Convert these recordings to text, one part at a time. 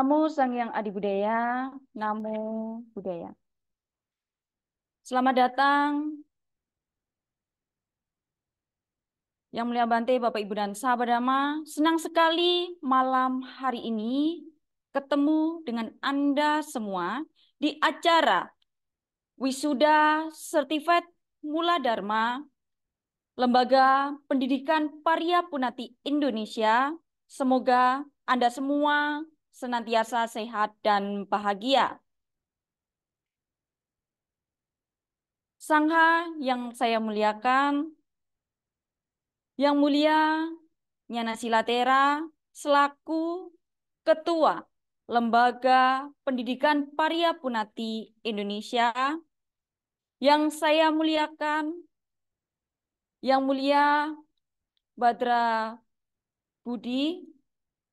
Namo Sang Hyang Adi Budaya, Namo Buddhaya. Selamat datang Yang Mulia Bante, Bapak Ibu dan sahabat Dhamma. Senang sekali malam hari ini ketemu dengan Anda semua di acara Wisuda Certified Mula Dharma Lembaga Pendidikan Paryapunati Indonesia. Semoga Anda semua senantiasa sehat dan bahagia. Sangha yang saya muliakan, Yang Mulia Nyana Silatera selaku Ketua Lembaga Pendidikan Paryapunati Indonesia, yang saya muliakan, Yang Mulia Badra Budi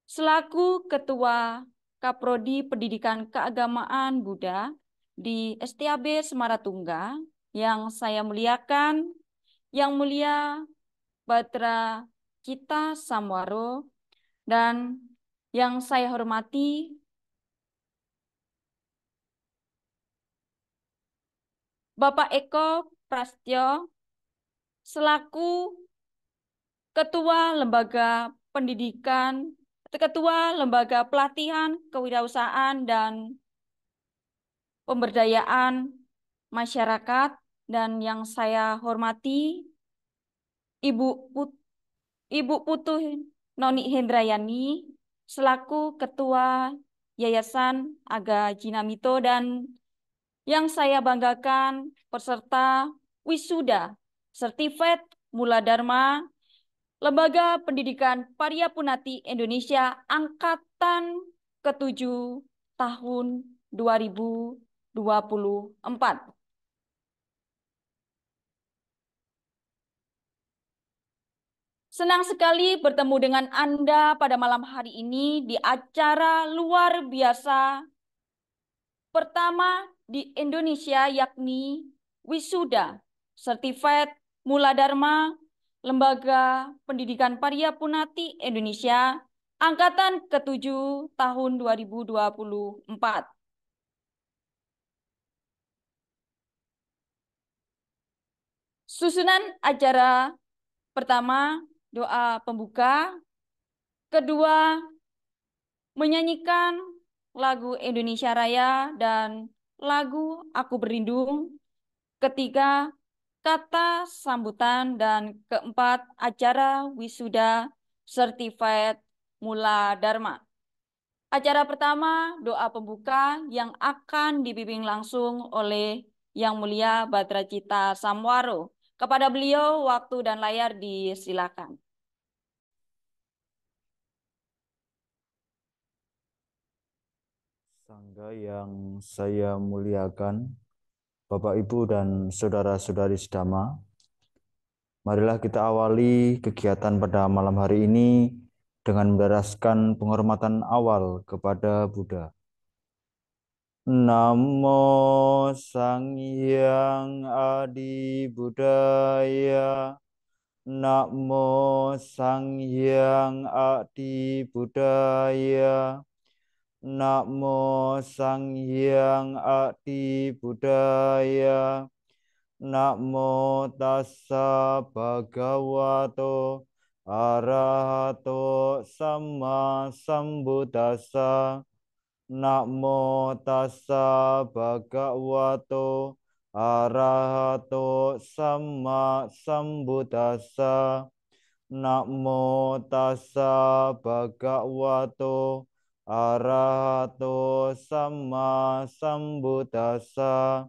selaku Ketua Kaprodi Pendidikan Keagamaan Buddha di STAB Semaratungga, yang saya muliakan, Yang Mulia Badra Cita Samwaro, dan yang saya hormati Bapak Eko Prastyo selaku Ketua Lembaga Pendidikan, Ketua Lembaga Pelatihan Kewirausahaan dan Pemberdayaan Masyarakat, dan yang saya hormati Ibu Putu Noni Hendrayani selaku Ketua Yayasan Aga Jinamito, dan yang saya banggakan peserta Wisuda Certified Mula Dharma Lembaga Pendidikan Paryapunati Indonesia Angkatan ke-7 tahun 2024. Senang sekali bertemu dengan Anda pada malam hari ini di acara luar biasa pertama di Indonesia, yakni Wisuda Certified Mula Dharma Lembaga Pendidikan Paryapunati Indonesia Angkatan ke-7 tahun 2024. Susunan acara pertama, doa pembuka. Kedua, menyanyikan lagu Indonesia Raya dan lagu Aku Berlindung. Ketiga, kata sambutan. Dan keempat, acara wisuda Certified Mula Dharma. Acara pertama, doa pembuka yang akan dibimbing langsung oleh Yang Mulia Badra Cita Samwaro. Kepada beliau, waktu dan layar disilakan. Sangga yang saya muliakan, Bapak, Ibu, dan saudara-saudari sedama, marilah kita awali kegiatan pada malam hari ini dengan mendaraskan penghormatan awal kepada Buddha. Namo Sang Hyang Adi Budaya. Namo Sang Hyang Adi Budaya. Namo Sang Hyang Adi Budaya. Namo Tassa Bhagavato Arahato Sama Sambuddhassa. Namo Tassa Bhagavato Arahato Sama Sambuddhassa. Namo Tassa Bhagavato Arahato Sama Sambuddhassa.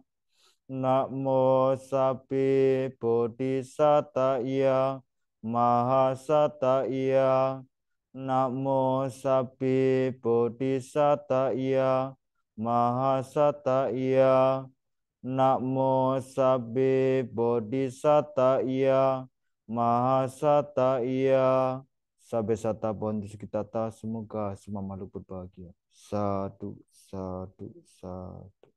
Namo Sapi Bodhisataya Mahasataya. Namo Sapi Bodhisataya Mahasataya. Namo Sapi Bodhisataya Mahasataya. Sabe sata bontis kita semoga semua makhluk berbahagia. Satu, satu, satu.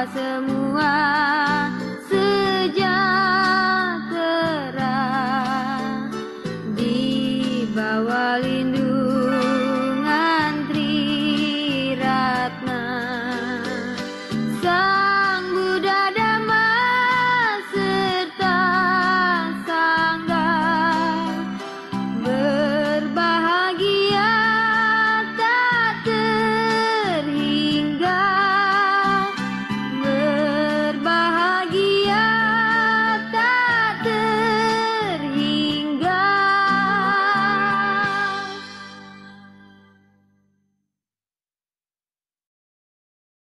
semua sejahtera di bawah lindungan Triratna. Sang Buddha Dhamma serta Sangha berbahagia tak terhingga, berbahagia tak terhingga.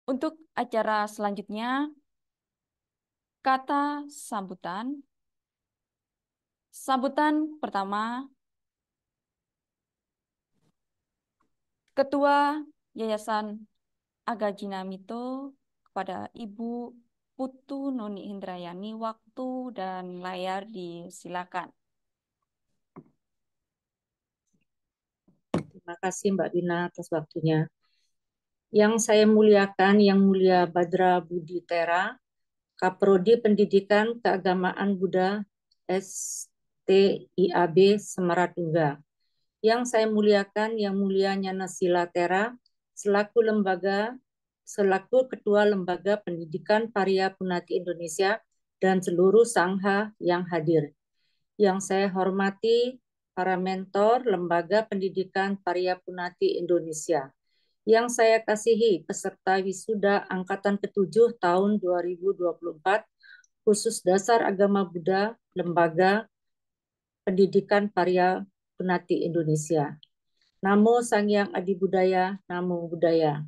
Untuk acara selanjutnya, kata sambutan. Sambutan pertama, Ketua Yayasan Agajinamito kepada Ibu Putu Noni Indrayani. Waktu dan layar disilakan. Terima kasih Mbak Dina atas waktunya. Yang saya muliakan, Yang Mulia Badra Budi Tera, Kaprodi Pendidikan Keagamaan Buddha STIAB Samaratungga. Yang saya muliakan, Yang Mulia Nyana Sila Tera, selaku Ketua Lembaga Pendidikan Parya Punati Indonesia dan seluruh sangha yang hadir. Yang saya hormati para mentor Lembaga Pendidikan Parya Punati Indonesia. Yang saya kasihi peserta wisuda angkatan ke-7 tahun 2024, khusus dasar agama Buddha, Lembaga Pendidikan Parya Punati Indonesia. Namo Sangyang Adi Budaya, Namo Buddhaya.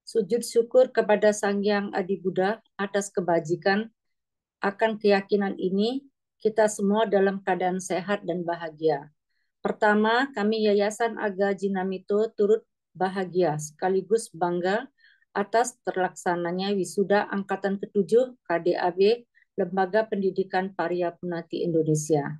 Sujud syukur kepada Sangyang Adi Buddha atas kebajikan. Akan keyakinan ini, kita semua dalam keadaan sehat dan bahagia. Pertama, kami Yayasan Aga Jinamito turut bahagia sekaligus bangga atas terlaksananya wisuda angkatan ke-7 KDAB Lembaga Pendidikan Parya Punati Indonesia.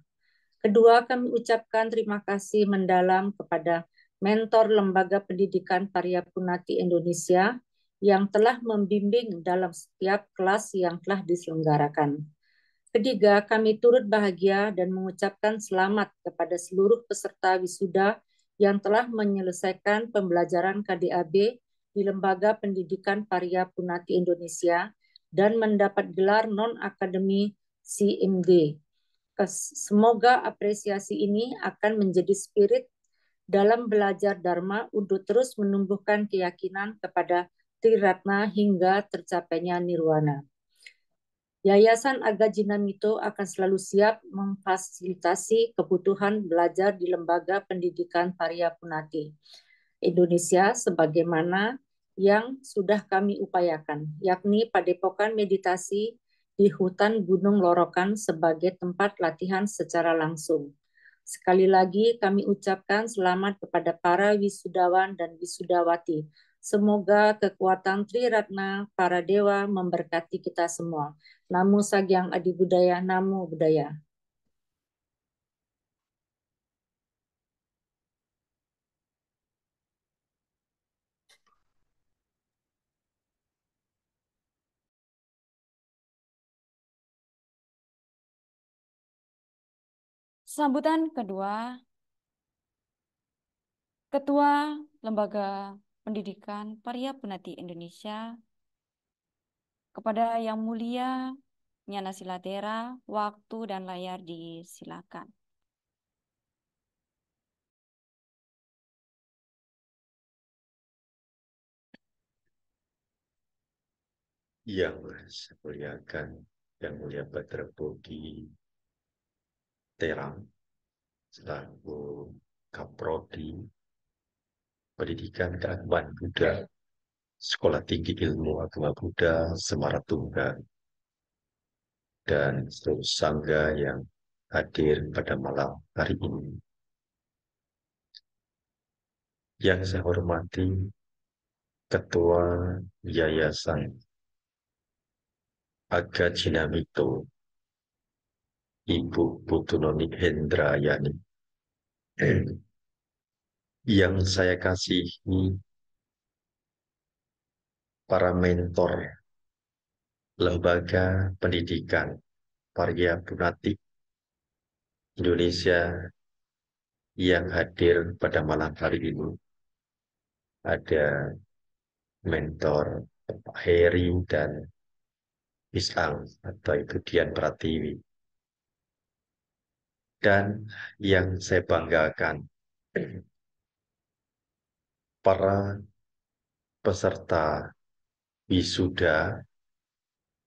Kedua, kami ucapkan terima kasih mendalam kepada mentor Lembaga Pendidikan Parya Punati Indonesia yang telah membimbing dalam setiap kelas yang telah diselenggarakan. Ketiga, kami turut bahagia dan mengucapkan selamat kepada seluruh peserta wisuda yang telah menyelesaikan pembelajaran KDAB di Lembaga Pendidikan Parya Punati Indonesia dan mendapat gelar non-akademi CMD. Semoga apresiasi ini akan menjadi spirit dalam belajar Dharma untuk terus menumbuhkan keyakinan kepada Triratna hingga tercapainya Nirwana. Yayasan Aga Jinamito akan selalu siap memfasilitasi kebutuhan belajar di Lembaga Pendidikan Parya Punati Indonesia sebagaimana yang sudah kami upayakan, yakni Padepokan Meditasi di hutan Gunung Lorokan sebagai tempat latihan secara langsung. Sekali lagi kami ucapkan selamat kepada para wisudawan dan wisudawati. Semoga kekuatan Triratna, para dewa memberkati kita semua. Namo Sagyang Adi Budaya, Namo Buddhaya. Sambutan kedua, Ketua Lembaga Pendidikan Parya Punati Indonesia kepada Yang Mulia Nyana Sila Tera, waktu dan layar disilakan. Yang saya muliakan, Yang Mulia Badra Budi Tera, selaku Kaprodi Pendidikan Keagamaan Buddha, Sekolah Tinggi Ilmu Agama Buddha Samaratungga, dan seluruh sangga yang hadir pada malam hari ini. Yang saya hormati Ketua Yayasan Aga Jinamito, Ibu Putu Noni Indrayani. Yang saya kasihi para mentor lembaga pendidikan Parya Punati Indonesia yang hadir pada malam hari ini. Ada mentor Pak Heri dan Miss Ang atau Ibu Dian Pratiwi. Dan yang saya banggakan, para peserta wisuda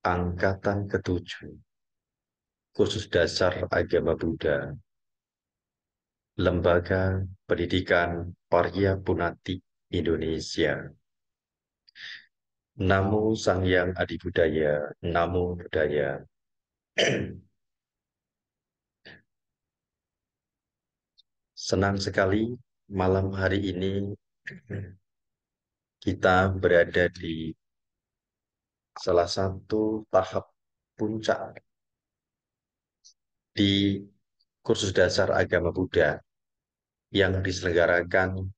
angkatan ke-7 kursus dasar agama Buddha Lembaga Pendidikan Parya Punati Indonesia. Namo Sangyang Adi Budaya, Namo Buddhaya. Senang sekali malam hari ini kita berada di salah satu tahap puncak di kursus dasar agama Buddha yang diselenggarakan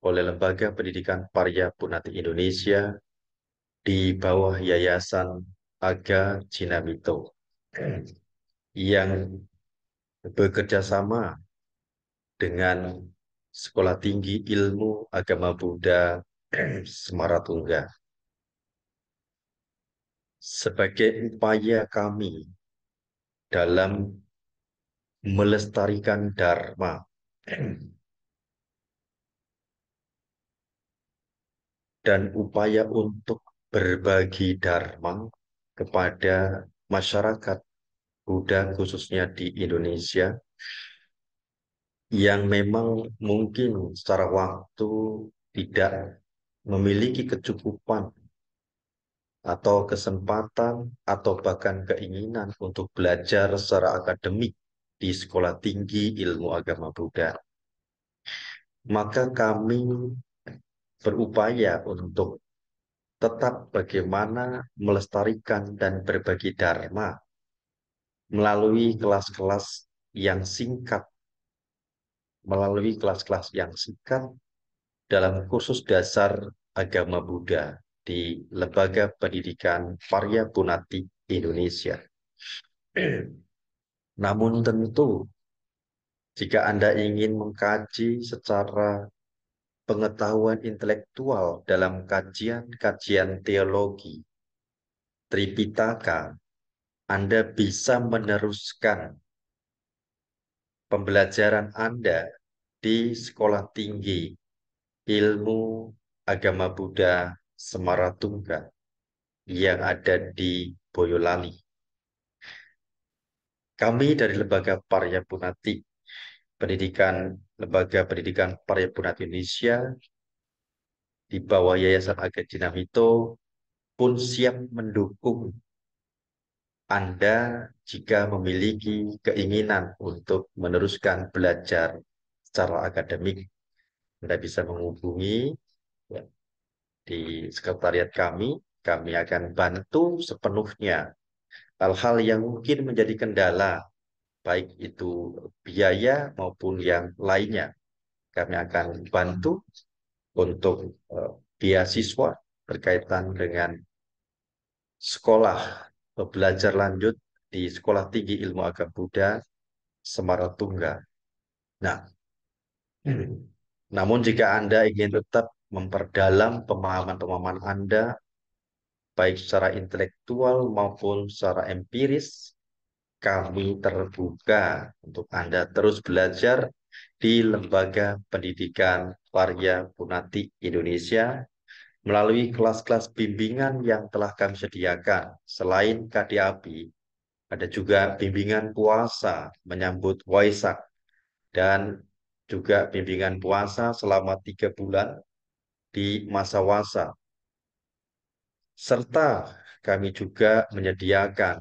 oleh Lembaga Pendidikan Parya Punati Indonesia di bawah Yayasan Aga Jinamito yang bekerja sama dengan Sekolah Tinggi Ilmu Agama Buddha Semaratungga sebagai upaya kami dalam melestarikan Dharma dan upaya untuk berbagi Dharma kepada masyarakat Buddha khususnya di Indonesia yang memang mungkin secara waktu tidak memiliki kecukupan atau kesempatan atau bahkan keinginan untuk belajar secara akademik di Sekolah Tinggi Ilmu Agama Buddha. Maka kami berupaya untuk tetap bagaimana melestarikan dan berbagi Dharma melalui kelas-kelas yang singkat, dalam kursus dasar agama Buddha di Lembaga Pendidikan Parya Punati Indonesia. Namun tentu, jika Anda ingin mengkaji secara pengetahuan intelektual dalam kajian-kajian teologi Tripitaka, Anda bisa meneruskan pembelajaran Anda di Sekolah Tinggi Ilmu Agama Buddha Semaratungga yang ada di Boyolali. Kami dari Lembaga Parya Punati Lembaga Pendidikan Parya Punati Indonesia di bawah Yayasan Aga Jinamito pun siap mendukung Anda jika memiliki keinginan untuk meneruskan belajar secara akademik. Anda bisa menghubungi ya, di sekretariat kami akan bantu sepenuhnya hal-hal yang mungkin menjadi kendala, baik itu biaya maupun yang lainnya. Kami akan bantu untuk beasiswa berkaitan dengan sekolah belajar lanjut di Sekolah Tinggi Ilmu Agama Buddha Semaratungga. Nah, namun jika Anda ingin tetap memperdalam pemahaman-pemahaman Anda, baik secara intelektual maupun secara empiris, kami terbuka untuk Anda terus belajar di Lembaga Pendidikan Parya Punati Indonesia melalui kelas-kelas bimbingan yang telah kami sediakan. Selain KDAP, ada juga bimbingan puasa menyambut Waisak dan juga bimbingan puasa selama 3 bulan di masa wasa. Serta kami juga menyediakan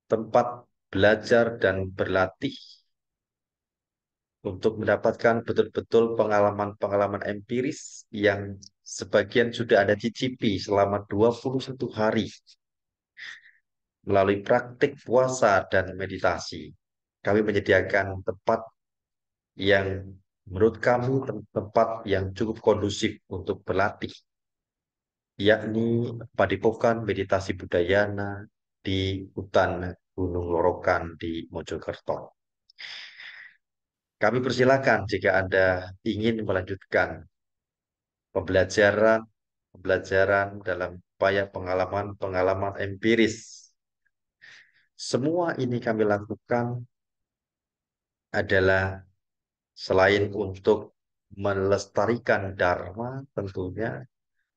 tempat belajar dan berlatih untuk mendapatkan betul-betul pengalaman-pengalaman empiris yang sebagian sudah Anda cicipi selama 21 hari melalui praktik puasa dan meditasi. Kami menyediakan tempat yang menurut kami tempat yang cukup kondusif untuk berlatih yakni Padepokan Meditasi Budayana di hutan Gunung Lorokan di Mojokerto. Kami persilakan jika Anda ingin melanjutkan pembelajaran dalam upaya pengalaman-pengalaman empiris. Semua ini kami lakukan adalah selain untuk melestarikan Dharma, tentunya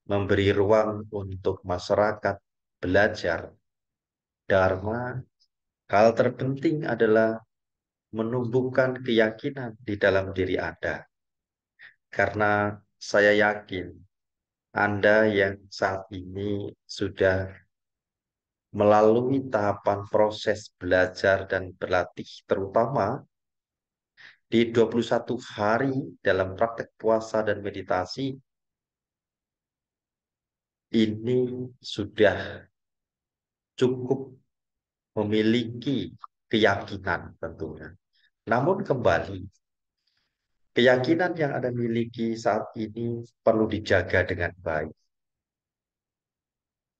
memberi ruang untuk masyarakat belajar Dharma. Hal terpenting adalah menumbuhkan keyakinan di dalam diri Anda. Karena saya yakin Anda yang saat ini sudah melalui tahapan proses belajar dan berlatih, terutama di 21 hari dalam praktek puasa dan meditasi, ini sudah cukup memiliki keyakinan tentunya. Namun kembali, keyakinan yang Anda miliki saat ini perlu dijaga dengan baik.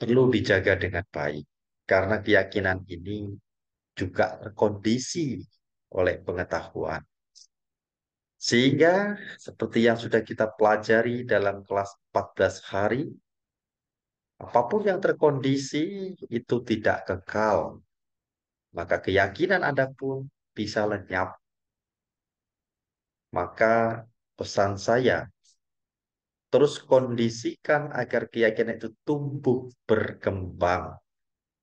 Perlu dijaga dengan baik. Karena keyakinan ini juga terkondisi oleh pengetahuan. Sehingga seperti yang sudah kita pelajari dalam kelas 14 hari, apapun yang terkondisi itu tidak kekal. Maka keyakinan Anda pun bisa lenyap. Maka pesan saya, terus kondisikan agar keyakinan itu tumbuh berkembang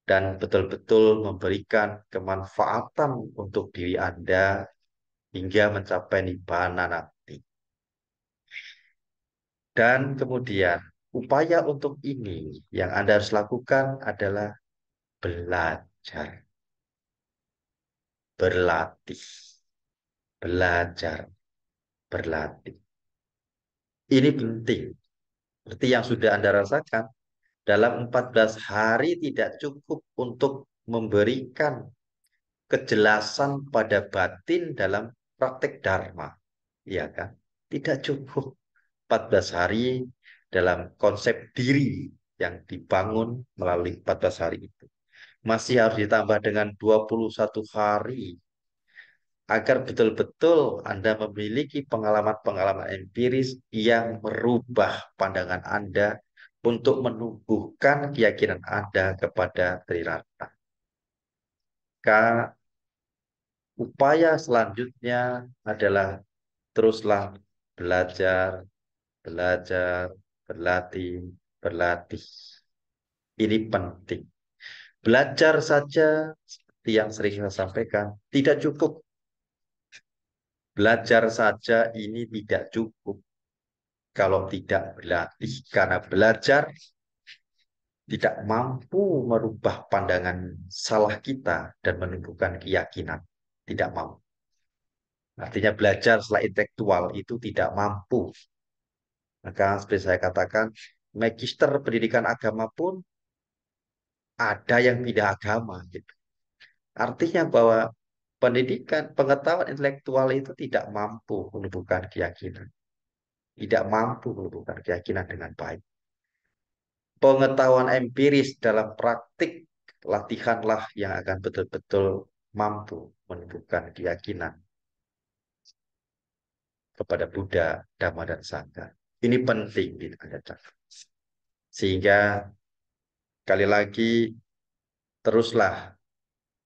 dan betul-betul memberikan kemanfaatan untuk diri Anda hingga mencapai nibbana nanti. Dan kemudian upaya untuk ini yang Anda harus lakukan adalah belajar, berlatih, belajar, berlatih. Ini penting. Seperti yang sudah Anda rasakan, dalam 14 hari tidak cukup untuk memberikan kejelasan pada batin dalam praktek Dharma. Iya kan? Tidak cukup 14 hari dalam konsep diri yang dibangun melalui 14 hari itu. Masih harus ditambah dengan 21 hari agar betul-betul Anda memiliki pengalaman-pengalaman empiris yang merubah pandangan Anda untuk menumbuhkan keyakinan Anda kepada Triratna. Maka upaya selanjutnya adalah teruslah belajar, belajar, berlatih, berlatih. Ini penting. Belajar saja, seperti yang sering saya sampaikan, tidak cukup. Belajar saja ini tidak cukup kalau tidak berlatih. Karena belajar tidak mampu merubah pandangan salah kita dan menumbuhkan keyakinan. Tidak mampu. Artinya belajar setelah intelektual itu tidak mampu. Maka seperti saya katakan, magister pendidikan agama pun ada yang tidak agama. Gitu. Artinya bahwa pendidikan, pengetahuan intelektual itu tidak mampu menumbuhkan keyakinan. Tidak mampu menumbuhkan keyakinan dengan baik. Pengetahuan empiris dalam praktik latihanlah yang akan betul-betul mampu menumbuhkan keyakinan kepada Buddha, Dhamma, dan Sangha. Ini penting di sehingga sekali lagi teruslah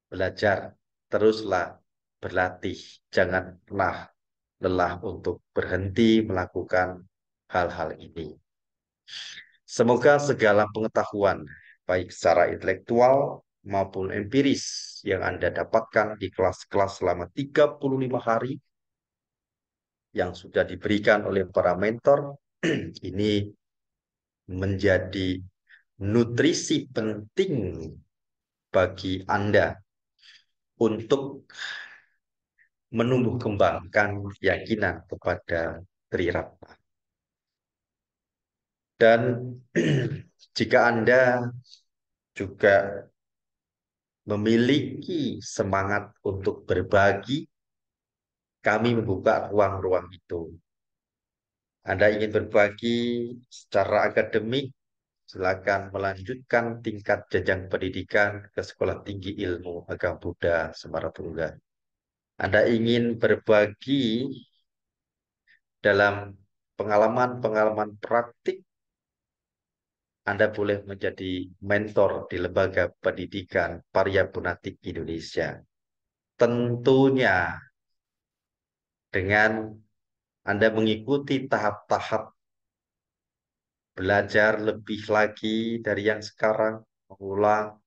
belajar, teruslah berlatih, jangan pernah lelah untuk berhenti melakukan hal-hal ini. Semoga segala pengetahuan, baik secara intelektual maupun empiris yang Anda dapatkan di kelas-kelas selama 35 hari yang sudah diberikan oleh para mentor, ini menjadi nutrisi penting bagi Anda untuk menumbuh kembangkan keyakinan kepada Triratna. Dan jika Anda juga memiliki semangat untuk berbagi, kami membuka ruang-ruang itu. Anda ingin berbagi secara akademik, silakan melanjutkan tingkat jenjang pendidikan ke Sekolah Tinggi Ilmu Agama Buddha Samaratungga. Anda ingin berbagi dalam pengalaman-pengalaman praktik, Anda boleh menjadi mentor di Lembaga Pendidikan Paryapunatik Indonesia. Tentunya dengan Anda mengikuti tahap-tahap belajar lebih lagi dari yang sekarang, mengulang,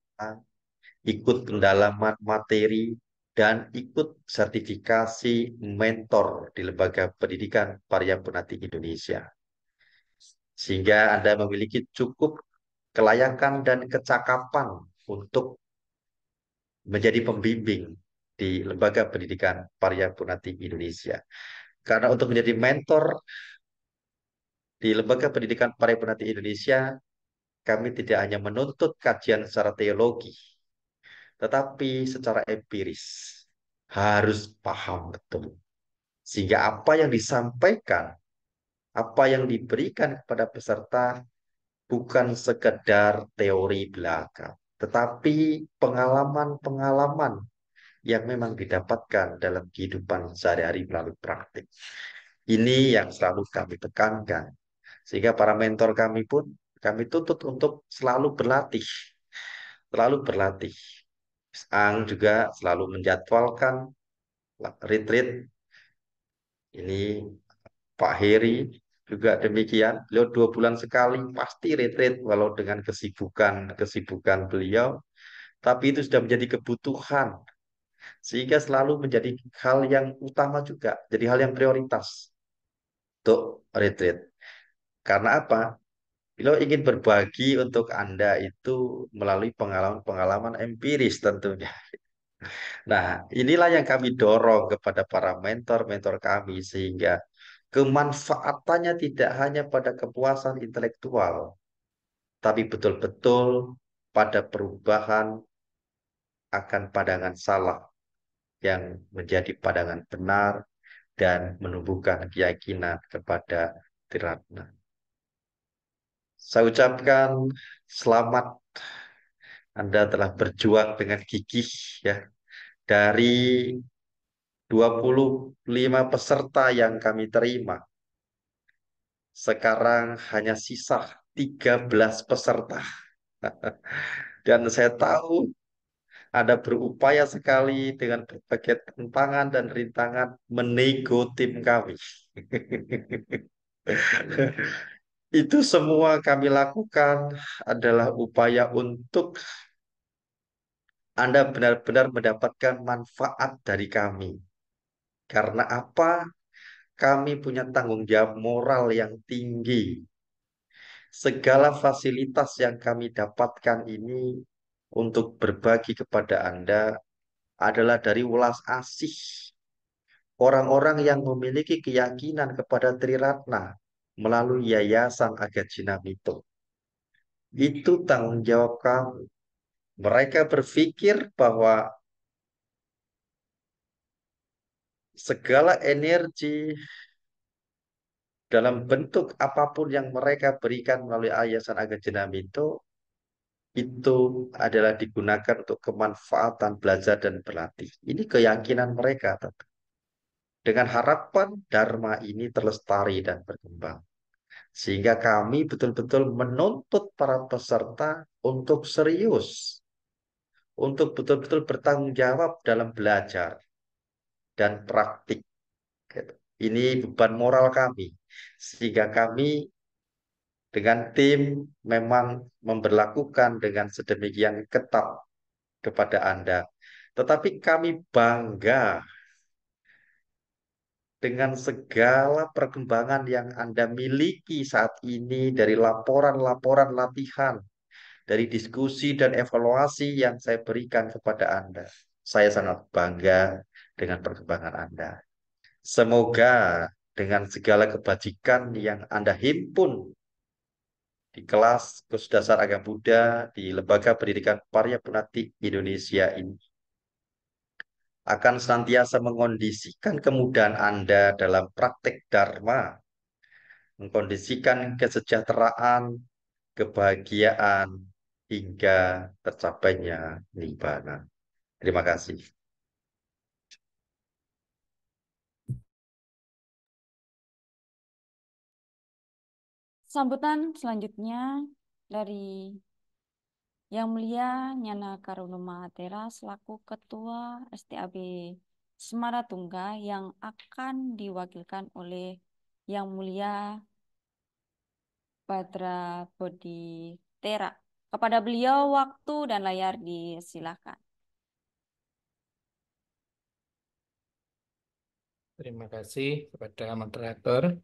ikut pendalaman materi, dan ikut sertifikasi mentor di Lembaga Pendidikan Paryapunatik Indonesia. Sehingga Anda memiliki cukup kelayakan dan kecakapan untuk menjadi pembimbing di Lembaga Pendidikan Paryapunatik Indonesia. Karena untuk menjadi mentor di Lembaga Pendidikan Paryapunatik Indonesia, kami tidak hanya menuntut kajian secara teologi, tetapi secara empiris. Harus paham betul. Sehingga apa yang disampaikan, apa yang diberikan kepada peserta bukan sekedar teori belaka, tetapi pengalaman-pengalaman yang memang didapatkan dalam kehidupan sehari-hari melalui praktik. Ini yang selalu kami tekankan. Sehingga para mentor kami pun kami tuntut untuk selalu berlatih. Selalu berlatih. Ang juga selalu menjadwalkan retreat. Ini Pak Heri juga demikian. Beliau 2 bulan sekali pasti retreat walau dengan kesibukan beliau. Tapi itu sudah menjadi kebutuhan. Sehingga selalu menjadi hal yang utama juga. Jadi hal yang prioritas untuk retreat. Karena apa? Beliau ingin berbagi untuk Anda itu melalui pengalaman-pengalaman empiris tentunya. Nah, inilah yang kami dorong kepada para mentor-mentor kami sehingga kemanfaatannya tidak hanya pada kepuasan intelektual, tapi betul-betul pada perubahan akan pandangan salah yang menjadi pandangan benar dan menumbuhkan keyakinan kepada Tiratna. Saya ucapkan selamat, Anda telah berjuang dengan gigih ya. Dari 25 peserta yang kami terima, sekarang hanya sisa 13 peserta. Dan saya tahu Anda berupaya sekali dengan berbagai tantangan dan rintangan menego tim kami. Itu semua kami lakukan adalah upaya untuk Anda benar-benar mendapatkan manfaat dari kami. Karena apa? Kami punya tanggung jawab moral yang tinggi. Segala fasilitas yang kami dapatkan ini untuk berbagi kepada Anda adalah dari welas asih orang-orang yang memiliki keyakinan kepada Triratna melalui Yayasan Agajinamito. Itu tanggung jawab kami. Mereka berpikir bahwa segala energi dalam bentuk apapun yang mereka berikan melalui Yayasan Agajinamito itu adalah digunakan untuk kemanfaatan belajar dan berlatih. Ini keyakinan mereka, dengan harapan Dharma ini terlestari dan berkembang. Sehingga kami betul-betul menuntut para peserta untuk serius, untuk betul-betul bertanggung jawab dalam belajar dan praktik. Ini beban moral kami. Sehingga kami dengan tim memang memberlakukan dengan sedemikian ketat kepada Anda. Tetapi kami bangga dengan segala perkembangan yang Anda miliki saat ini dari laporan-laporan latihan, dari diskusi dan evaluasi yang saya berikan kepada Anda. Saya sangat bangga dengan perkembangan Anda. Semoga dengan segala kebajikan yang Anda himpun di kelas Kursus Dasar Agama Buddha di Lembaga Pendidikan Paryapunatik Indonesia ini akan senantiasa mengondisikan kemudahan Anda dalam praktek Dharma, mengkondisikan kesejahteraan kebahagiaan, hingga tercapainya nibbana. Terima kasih. Sambutan selanjutnya dari Yang Mulia Nyana Karuno Mahathera selaku Ketua STAB Semaratungga yang akan diwakilkan oleh Yang Mulia Badra Bodhitera. Kepada beliau waktu dan layar disilakan. Terima kasih kepada moderator.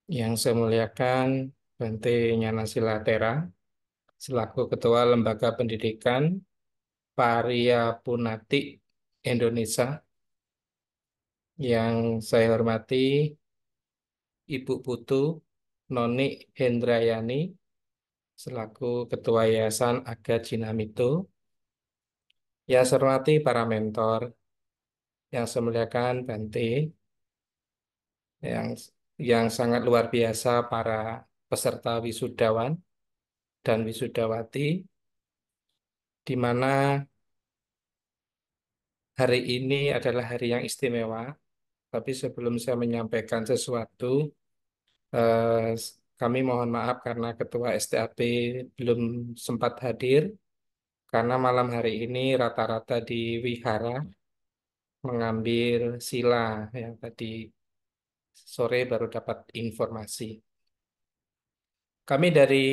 Yang saya muliakan Bante Nyana Silatera selaku Ketua Lembaga Pendidikan Pariyapunati Indonesia. Yang saya hormati Ibu Putu Noni Hendrayani selaku Ketua Yayasan Aga Jinamito. Yang saya hormati para mentor, yang saya muliakan Bante, yang sangat luar biasa para peserta wisudawan dan wisudawati, di mana hari ini adalah hari yang istimewa. Tapi sebelum saya menyampaikan sesuatu, eh, kami mohon maaf karena Ketua STAB belum sempat hadir, karena malam hari ini rata-rata di wihara mengambil sila, yang tadi sore baru dapat informasi. Kami dari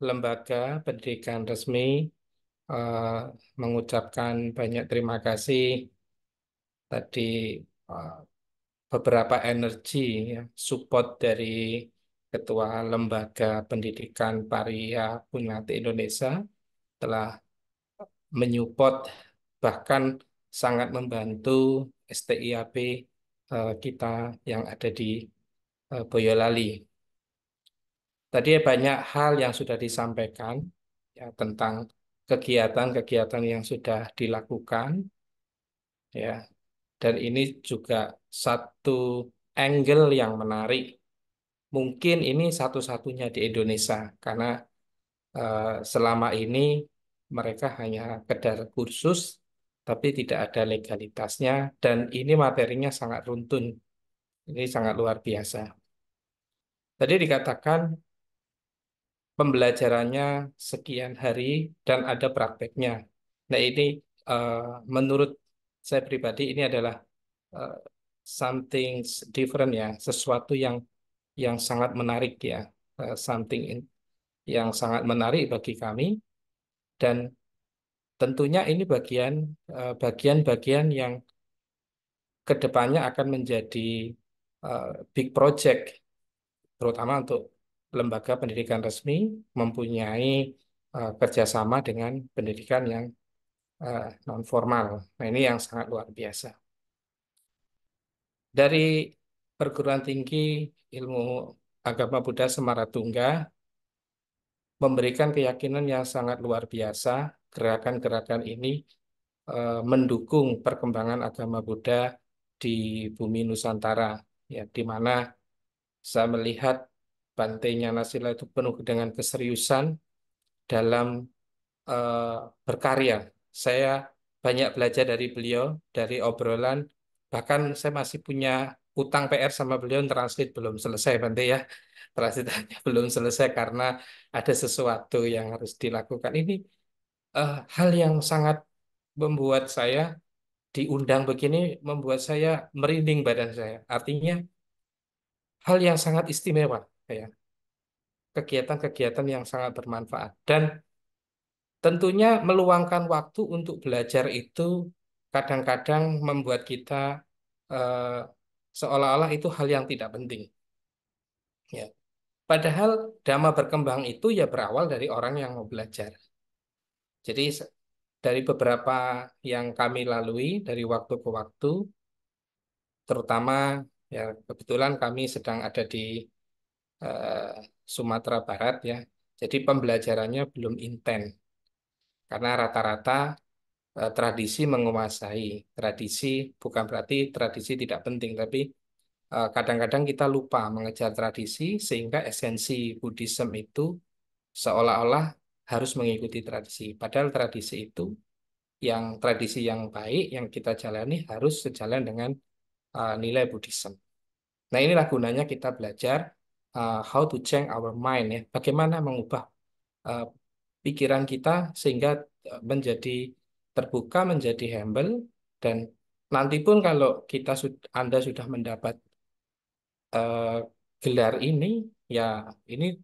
Lembaga Pendidikan Resmi eh, mengucapkan banyak terima kasih tadi, eh, beberapa energi, ya, support dari Ketua Lembaga Pendidikan Pariyapunati Indonesia telah menyupport, bahkan sangat membantu STIAB kita yang ada di Boyolali. Tadi banyak hal yang sudah disampaikan, ya, tentang kegiatan-kegiatan yang sudah dilakukan, ya, dan ini juga satu angle yang menarik. Mungkin ini satu-satunya di Indonesia karena selama ini mereka hanya kedar kursus, tapi tidak ada legalitasnya, dan ini materinya sangat runtun. Ini sangat luar biasa. Tadi dikatakan pembelajarannya sekian hari dan ada prakteknya. Nah, ini eh, menurut saya pribadi ini adalah eh, something different, ya, sesuatu yang sangat menarik, ya, yang sangat menarik bagi kami, dan tentunya ini bagian-bagian yang kedepannya akan menjadi big project, terutama untuk lembaga pendidikan resmi mempunyai kerjasama dengan pendidikan yang non formal. Nah, ini yang sangat luar biasa. Dari perguruan tinggi ilmu agama Buddha Semaratungga memberikan keyakinan yang sangat luar biasa. Gerakan-gerakan ini mendukung perkembangan agama Buddha di bumi Nusantara, ya, di mana saya melihat Bante Nyana Sila itu penuh dengan keseriusan dalam eh, berkarya. Saya banyak belajar dari beliau, dari obrolan. Bahkan saya masih punya utang PR sama beliau, translate belum selesai, Bante, ya. Translate belum selesai karena ada sesuatu yang harus dilakukan. Ini hal yang sangat membuat saya diundang begini, membuat saya merinding badan saya. Artinya hal yang sangat istimewa, ya. Kegiatan-kegiatan yang sangat bermanfaat. Dan tentunya meluangkan waktu untuk belajar itu kadang-kadang membuat kita eh, seolah-olah itu hal yang tidak penting. Ya. Padahal dhamma berkembang itu ya berawal dari orang yang mau belajar. Jadi dari beberapa yang kami lalui dari waktu ke waktu, terutama, ya, kebetulan kami sedang ada di eh, Sumatera Barat, ya. Jadi pembelajarannya belum intens karena rata-rata tradisi menguasai. Tradisi bukan berarti tradisi tidak penting, tapi kadang-kadang kita lupa mengejar tradisi sehingga esensi Buddhism itu seolah-olah harus mengikuti tradisi. Padahal tradisi yang baik yang kita jalani harus sejalan dengan nilai Buddhism. Nah, inilah gunanya kita belajar how to change our mind ya. Bagaimana mengubah uh, pikiran kita sehingga menjadi terbuka, menjadi humble, dan nanti pun kalau Anda sudah mendapat uh, gelar ini, ya ini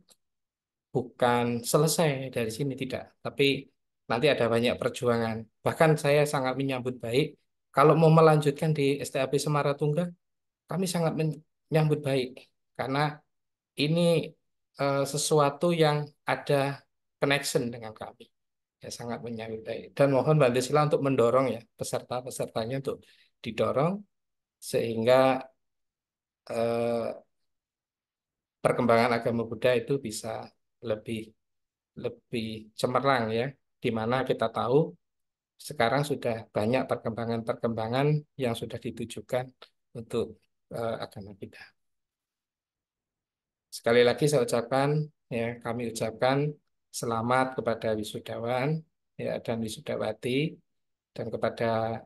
bukan selesai dari sini tidak, tapi nanti ada banyak perjuangan. Bahkan saya sangat menyambut baik kalau mau melanjutkan di STAB Semaratungga, kami sangat menyambut baik karena ini sesuatu yang ada connection dengan kami. Ya, sangat menyambut baik. Dan mohon Mbak Desila untuk mendorong ya peserta-pesertanya untuk didorong sehingga eh, perkembangan agama Buddha itu bisa lebih lebih cemerlang ya, di mana kita tahu sekarang sudah banyak perkembangan-perkembangan yang sudah ditujukan untuk agama kita. Sekali lagi saya ucapkan, ya kami ucapkan selamat kepada wisudawan ya dan wisudawati dan kepada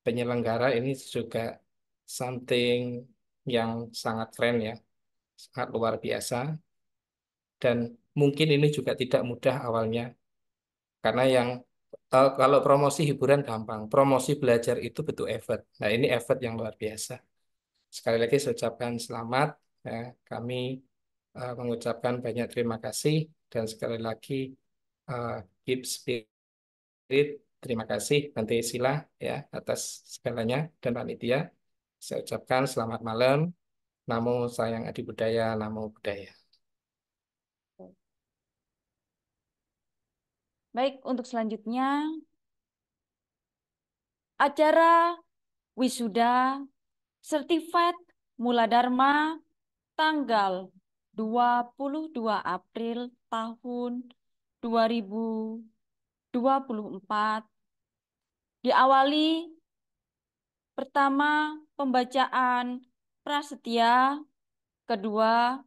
penyelenggara ini juga something yang sangat keren ya, sangat luar biasa dan mungkin ini juga tidak mudah awalnya karena kalau promosi hiburan gampang, promosi belajar itu butuh effort. Nah ini effort yang luar biasa. Sekali lagi saya ucapkan selamat. Ya, kami mengucapkan banyak terima kasih dan sekali lagi uh, keep spirit. Terima kasih Bante Sila ya atas segalanya dan panitia. Saya ucapkan selamat malam. Namo Sayang Adi Budaya, Namo Buddhaya. Baik, untuk selanjutnya acara wisuda Certified Mula Dharma tanggal 22 April tahun 2024 diawali pertama pembacaan prasetya, kedua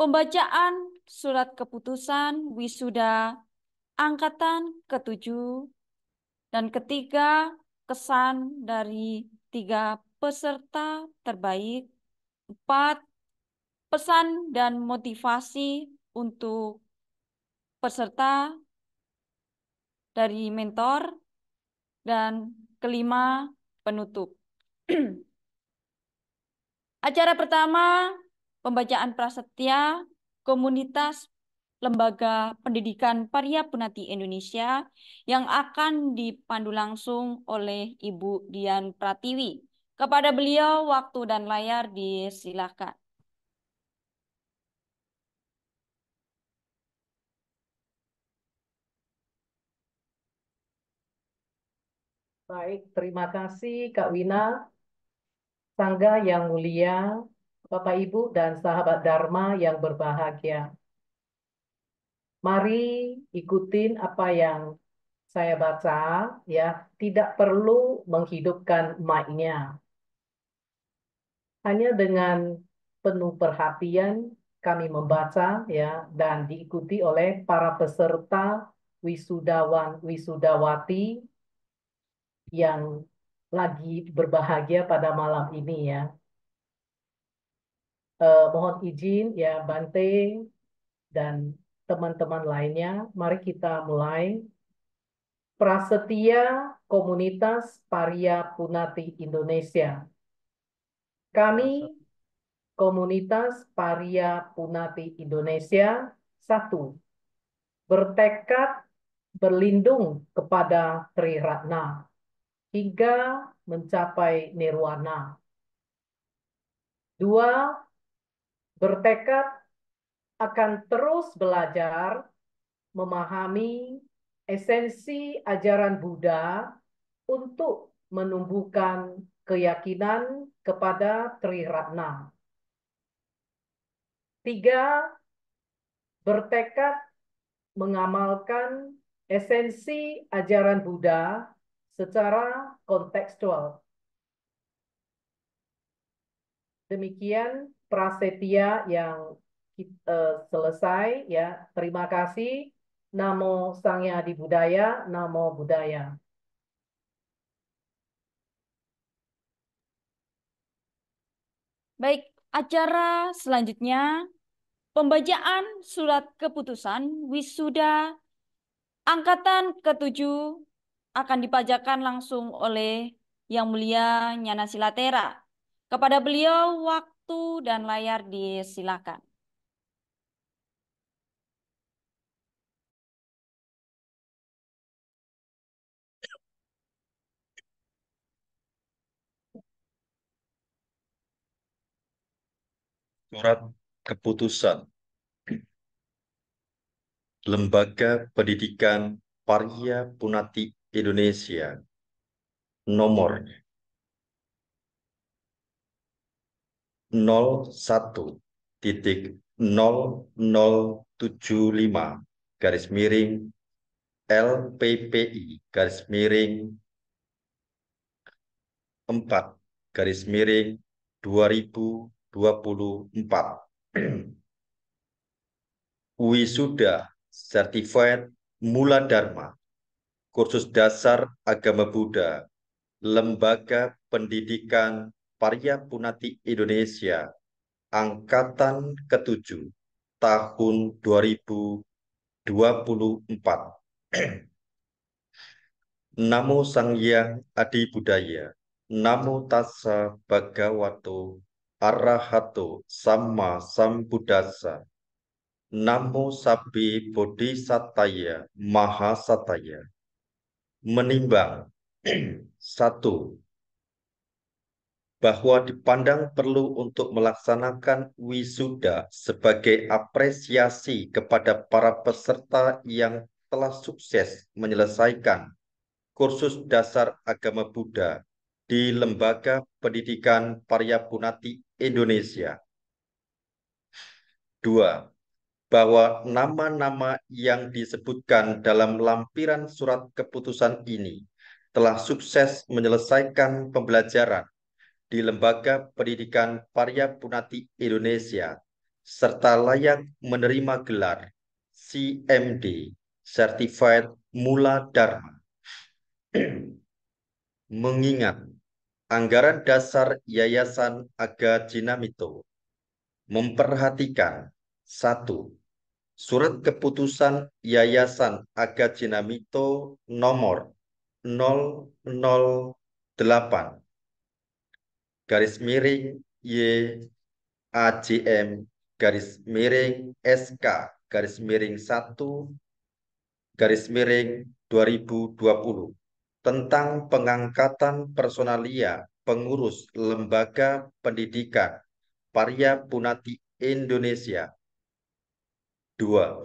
pembacaan surat keputusan wisuda angkatan ke-7, dan ketiga kesan dari 3 peserta terbaik, 4 pesan dan motivasi untuk peserta dari mentor, dan kelima penutup. Acara pertama, pembacaan prasetya komunitas Lembaga Pendidikan Paryapunati Indonesia yang akan dipandu langsung oleh Ibu Dian Pratiwi. Kepada beliau, waktu dan layar disilakan. Baik, terima kasih Kak Wina, Sangga yang mulia, Bapak Ibu dan sahabat Dharma yang berbahagia. Mari ikutin apa yang saya baca ya, tidak perlu menghidupkan mic-nya. Hanya dengan penuh perhatian kami membaca ya dan diikuti oleh para peserta wisudawan wisudawati yang lagi berbahagia pada malam ini ya. Mohon izin ya Bante dan teman-teman lainnya, mari kita mulai. Prasetya Komunitas Paryapunati Indonesia. Kami Komunitas Paryapunati Indonesia 1. Bertekad berlindung kepada Tri Ratna hingga mencapai nirwana. 2. Bertekad akan terus belajar memahami esensi ajaran Buddha untuk menumbuhkan keyakinan kepada Tri Ratna. 3. Bertekad mengamalkan esensi ajaran Buddha secara kontekstual. Demikian prasetya yang selesai ya. Terima kasih. Namo Sang Hyang Adi Budaya, Namo Buddhaya. Baik, acara selanjutnya pembacaan surat keputusan wisuda angkatan ke-7 akan dibacakan langsung oleh Yang Mulia Nyana Silatera. Kepada beliau waktu dan layar disilakan. Surat keputusan Lembaga Pendidikan Parya Punati Indonesia nomor 01/LPPI/4/2024 Wisuda Certified Mula Dharma Kursus Dasar Agama Buddha Lembaga Pendidikan Parya Punati Indonesia Angkatan ke-7 tahun 2024. Namo Sang Hyang Adi Budaya. Namo Tassa Bhagavato Arahato Samma Sambuddhassa. Namo Sabbi Bodhisattaya Mahasataya. Menimbang 1. Bahwa dipandang perlu untuk melaksanakan wisuda sebagai apresiasi kepada para peserta yang telah sukses menyelesaikan kursus dasar agama Buddha di Lembaga Pendidikan Parya Punati Indonesia. 2. Bahwa nama-nama yang disebutkan dalam lampiran surat keputusan ini telah sukses menyelesaikan pembelajaran di Lembaga Pendidikan Parya Punati Indonesia serta layak menerima gelar CMD Certified Mula Dharma. Mengingat anggaran dasar Yayasan Aga Jinamito memperhatikan 1. Surat keputusan Yayasan Aga Jinamito nomor 008 garis miring YAJM garis miring SK garis miring 1 garis miring 2020 tentang pengangkatan personalia pengurus Lembaga Pendidikan Parya Punati Indonesia. 2.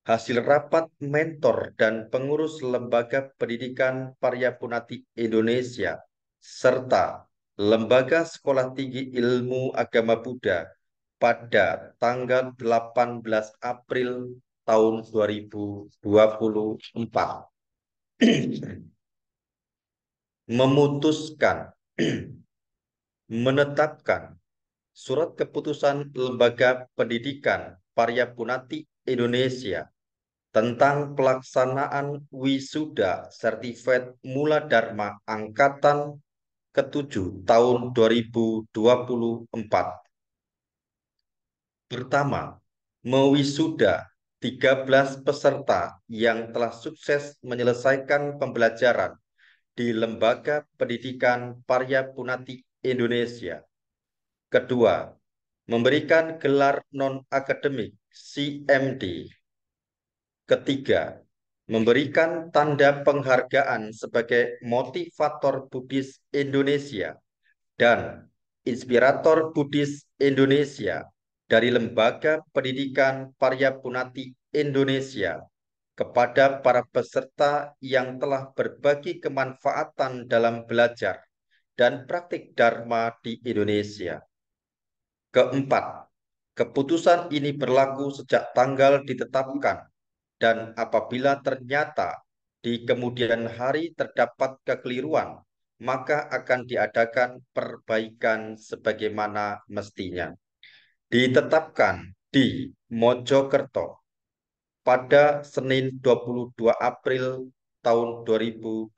Hasil rapat mentor dan pengurus Lembaga Pendidikan Parya Punati Indonesia serta Lembaga Sekolah Tinggi Ilmu Agama Buddha pada tanggal 18 April tahun 2024 memutuskan menetapkan surat keputusan Lembaga Pendidikan Parya Punati Indonesia tentang pelaksanaan wisuda Certified Mula Dharma Angkatan ke-7 tahun 2024. Pertama, mewisuda 13 peserta yang telah sukses menyelesaikan pembelajaran di Lembaga Pendidikan Parya Punati Indonesia. Kedua, memberikan gelar non-akademik CMD. Ketiga, memberikan tanda penghargaan sebagai motivator Buddhis Indonesia dan inspirator Buddhis Indonesia dari Lembaga Pendidikan Parya Punati Indonesia kepada para peserta yang telah berbagi kemanfaatan dalam belajar dan praktik Dharma di Indonesia. Keempat, keputusan ini berlaku sejak tanggal ditetapkan dan apabila ternyata di kemudian hari terdapat kekeliruan, maka akan diadakan perbaikan sebagaimana mestinya. Ditetapkan di Mojokerto pada Senin 22 April tahun 2024.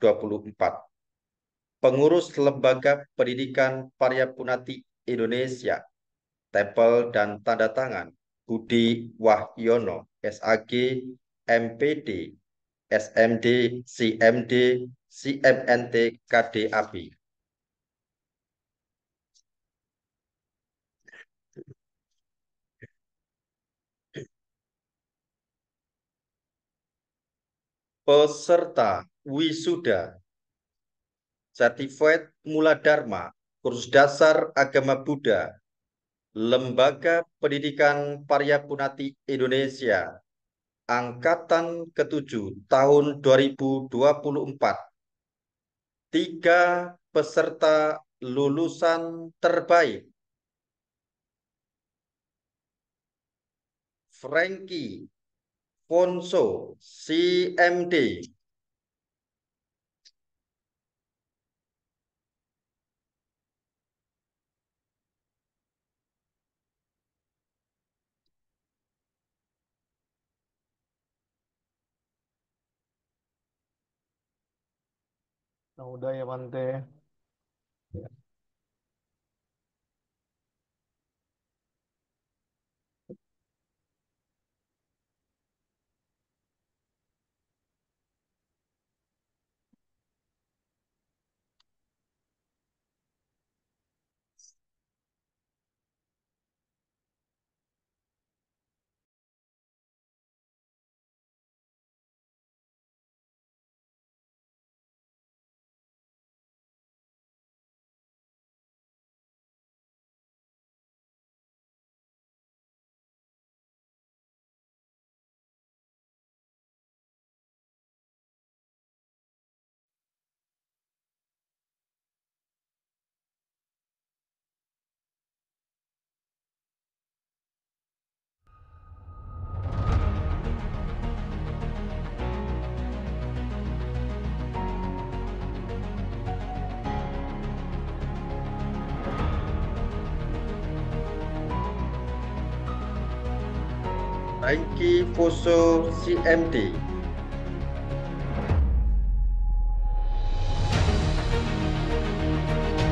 Pengurus Lembaga Pendidikan Paryapunati Indonesia, Tepel dan tanda tangan Budi Wahyono, SAG, MPD, SMD, CMD, CMNT, KDAP. Peserta wisuda Certified Mula Dharma Kursus Dasar Agama Buddha Lembaga Pendidikan Paryapunati Indonesia Angkatan ke-7 tahun 2024. 3 peserta lulusan terbaik: Frankie Fonso, CMD. Nah, udah ya Bante. Frankie Fonso, CMD.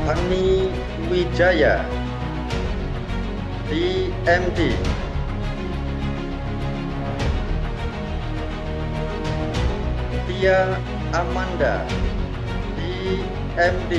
Ani Wijaya, CMD. Tia Amanda, CMD.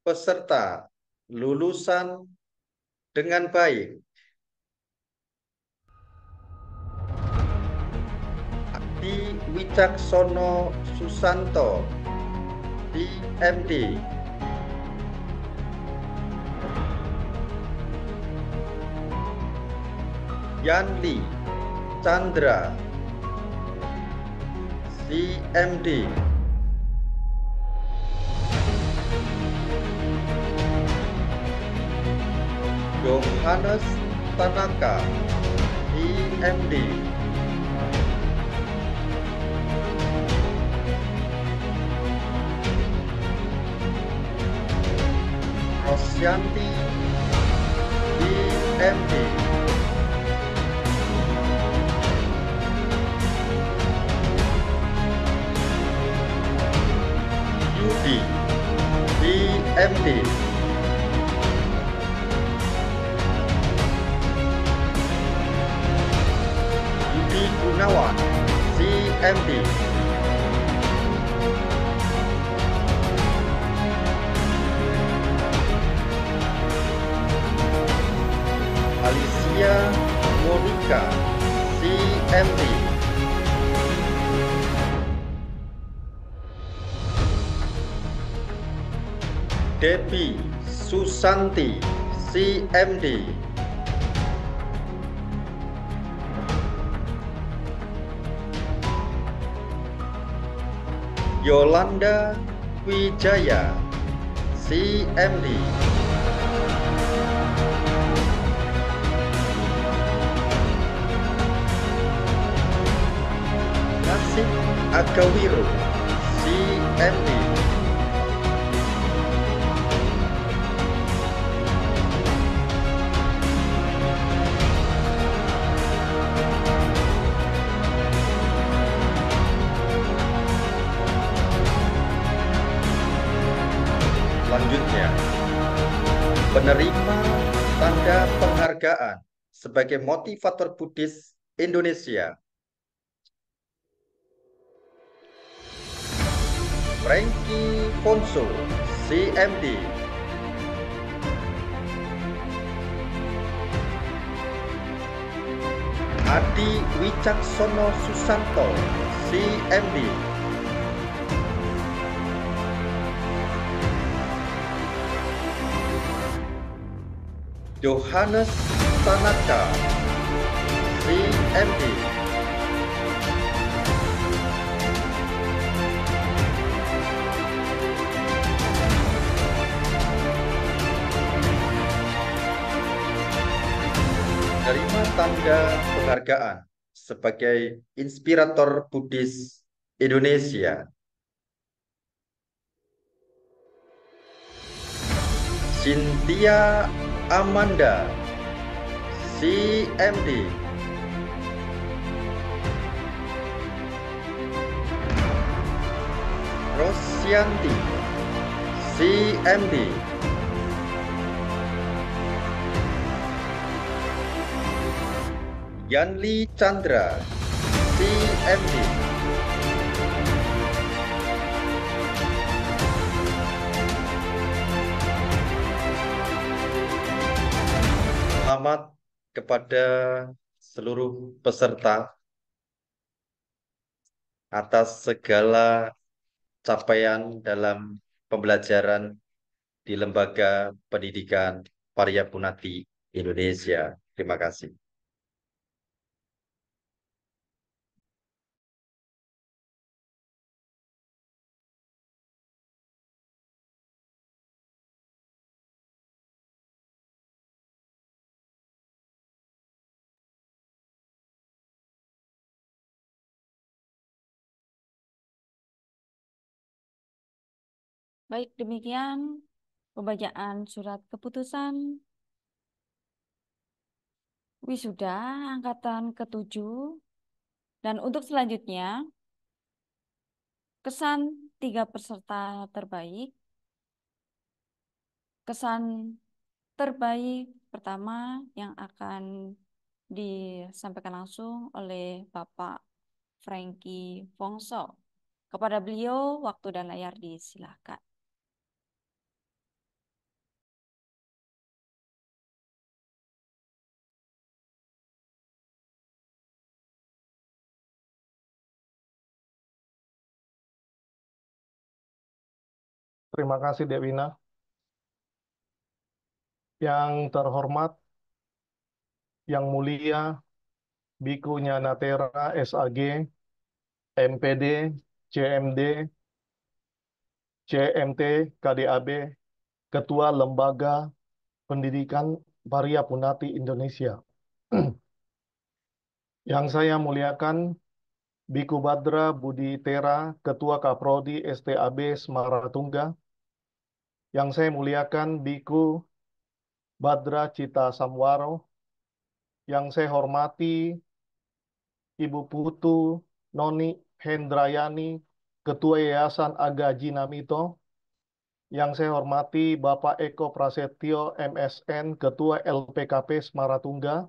Peserta lulusan dengan baik: Adi Wicaksono Susanto, DMD. Yanli Chandra, CMD. Yohanes Tanaka, CMD. Rosyanti, CMD. Yudi, CMD. Gunawan, CMD. Alicia Monica, CMD. Debbie Susanti, CMD. Yolanda Wijaya, CMD. Agawiro, CMD. Selanjutnya, penerima tanda penghargaan sebagai motivator Buddhis Indonesia, Frankie Fonso, CMD. Adi Wicaksono Susanto, CMD. Johannes Tanaka, CMD. Menerima tanda penghargaan sebagai inspirator Buddhis Indonesia, Cynthia Amanda, CMD. Rosyanti, CMD. Yanli Chandra, CMD. Selamat kepada seluruh peserta atas segala capaian dalam pembelajaran di Lembaga Pendidikan Paryapunati Indonesia. Terima kasih. Baik, demikian pembacaan surat keputusan wisuda angkatan ke-7. Dan untuk selanjutnya, kesan 3 peserta terbaik. Kesan terbaik pertama yang akan disampaikan langsung oleh Bapak Frankie Fongso. Kepada beliau, waktu dan layar disilahkan. Terima kasih, Dek Wina. Yang terhormat, yang mulia, Biku Nyanatera SAG, MPD, CMD, CMT, KDAB, Ketua Lembaga Pendidikan Paryapunati Indonesia. Yang saya muliakan, Biku Badra Budi Tera, Ketua Kaprodi STAB Semaratungga. Yang saya muliakan, Biku Badra Cita Samwaro. Yang saya hormati, Ibu Putu Noni Hendrayani, Ketua Yayasan Aga Jinamito. Yang saya hormati Bapak Eko Prasetyo, MSN, Ketua LPKP Semaratungga.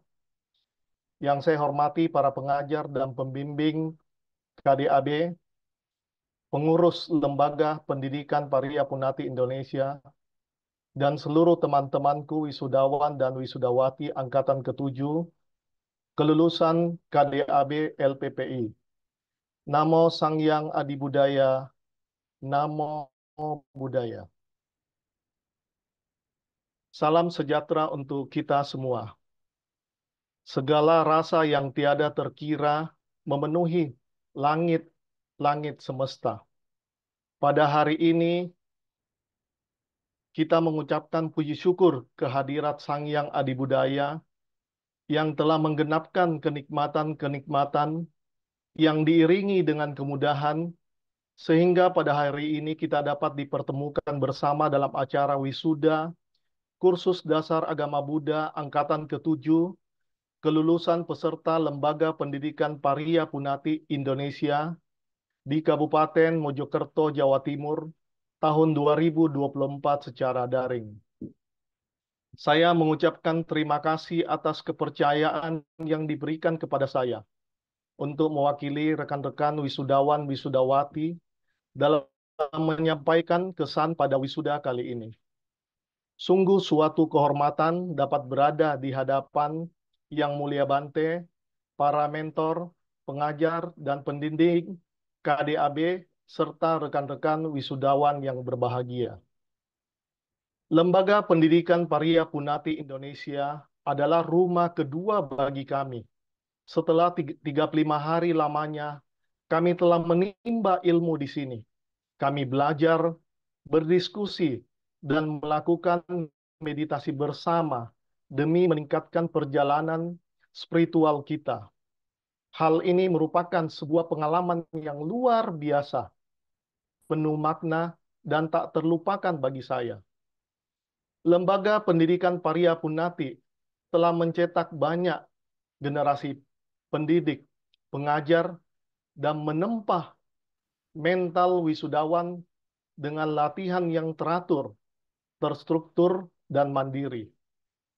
Yang saya hormati para pengajar dan pembimbing KDAB, pengurus Lembaga Pendidikan Paryapunati Indonesia, dan seluruh teman-temanku wisudawan dan wisudawati angkatan ke-7, kelulusan KDAB LPPI. Namo Sangyang Adi Budaya, Namo Buddhaya. Salam sejahtera untuk kita semua. Segala rasa yang tiada terkira memenuhi langit semesta. Pada hari ini, kita mengucapkan puji syukur kehadirat Sangyang Adi Budaya yang telah menggenapkan kenikmatan-kenikmatan yang diiringi dengan kemudahan, sehingga pada hari ini kita dapat dipertemukan bersama dalam acara wisuda Kursus Dasar Agama Buddha Angkatan ke-7, kelulusan peserta Lembaga Pendidikan Paria Punati Indonesia di Kabupaten Mojokerto, Jawa Timur, tahun 2024 secara daring. Saya mengucapkan terima kasih atas kepercayaan yang diberikan kepada saya untuk mewakili rekan-rekan wisudawan wisudawati dalam menyampaikan kesan pada wisuda kali ini. Sungguh suatu kehormatan dapat berada di hadapan Yang Mulia Bante, para mentor, pengajar, dan pendidik KDAB, serta rekan-rekan wisudawan yang berbahagia. Lembaga Pendidikan Paria Punati Indonesia adalah rumah kedua bagi kami. Setelah 35 hari lamanya, kami telah menimba ilmu di sini. Kami belajar, berdiskusi, dan melakukan meditasi bersama demi meningkatkan perjalanan spiritual kita. Hal ini merupakan sebuah pengalaman yang luar biasa, penuh makna, dan tak terlupakan bagi saya. Lembaga Pendidikan Paria Punati telah mencetak banyak generasi pendidik, pengajar, dan menempa mental wisudawan dengan latihan yang teratur, terstruktur, dan mandiri.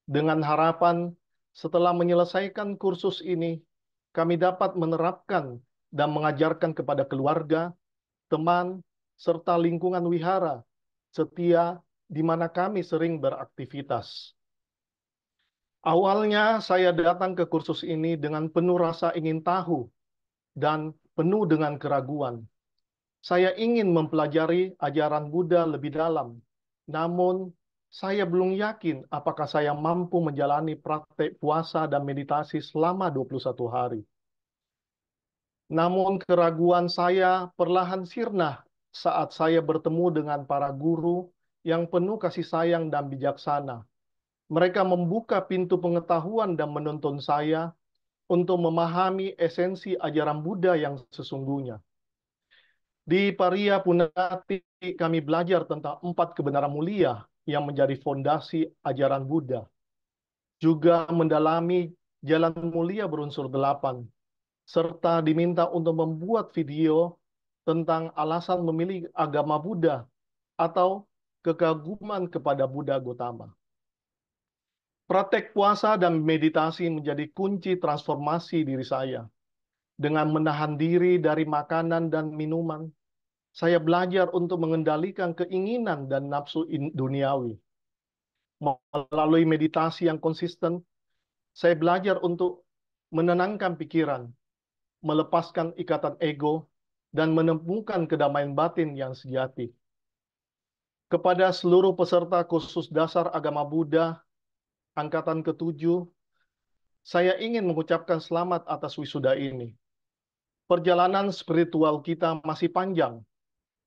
Dengan harapan setelah menyelesaikan kursus ini, kami dapat menerapkan dan mengajarkan kepada keluarga, teman, serta lingkungan wihara setia di mana kami sering beraktivitas. Awalnya saya datang ke kursus ini dengan penuh rasa ingin tahu dan penuh dengan keraguan. Saya ingin mempelajari ajaran Buddha lebih dalam, namun saya belum yakin apakah saya mampu menjalani praktek puasa dan meditasi selama 21 hari. Namun keraguan saya perlahan sirna saat saya bertemu dengan para guru yang penuh kasih sayang dan bijaksana. Mereka membuka pintu pengetahuan dan menuntun saya untuk memahami esensi ajaran Buddha yang sesungguhnya. Di Paria Punati, kami belajar tentang 4 kebenaran mulia yang menjadi fondasi ajaran Buddha. Juga mendalami jalan mulia berunsur 8, serta diminta untuk membuat video tentang alasan memilih agama Buddha atau kekaguman kepada Buddha Gautama. Praktek puasa dan meditasi menjadi kunci transformasi diri saya. Dengan menahan diri dari makanan dan minuman, saya belajar untuk mengendalikan keinginan dan nafsu duniawi. Melalui meditasi yang konsisten, saya belajar untuk menenangkan pikiran, melepaskan ikatan ego, dan menemukan kedamaian batin yang sejati. Kepada seluruh peserta kursus dasar agama Buddha, angkatan ke-7, saya ingin mengucapkan selamat atas wisuda ini. Perjalanan spiritual kita masih panjang.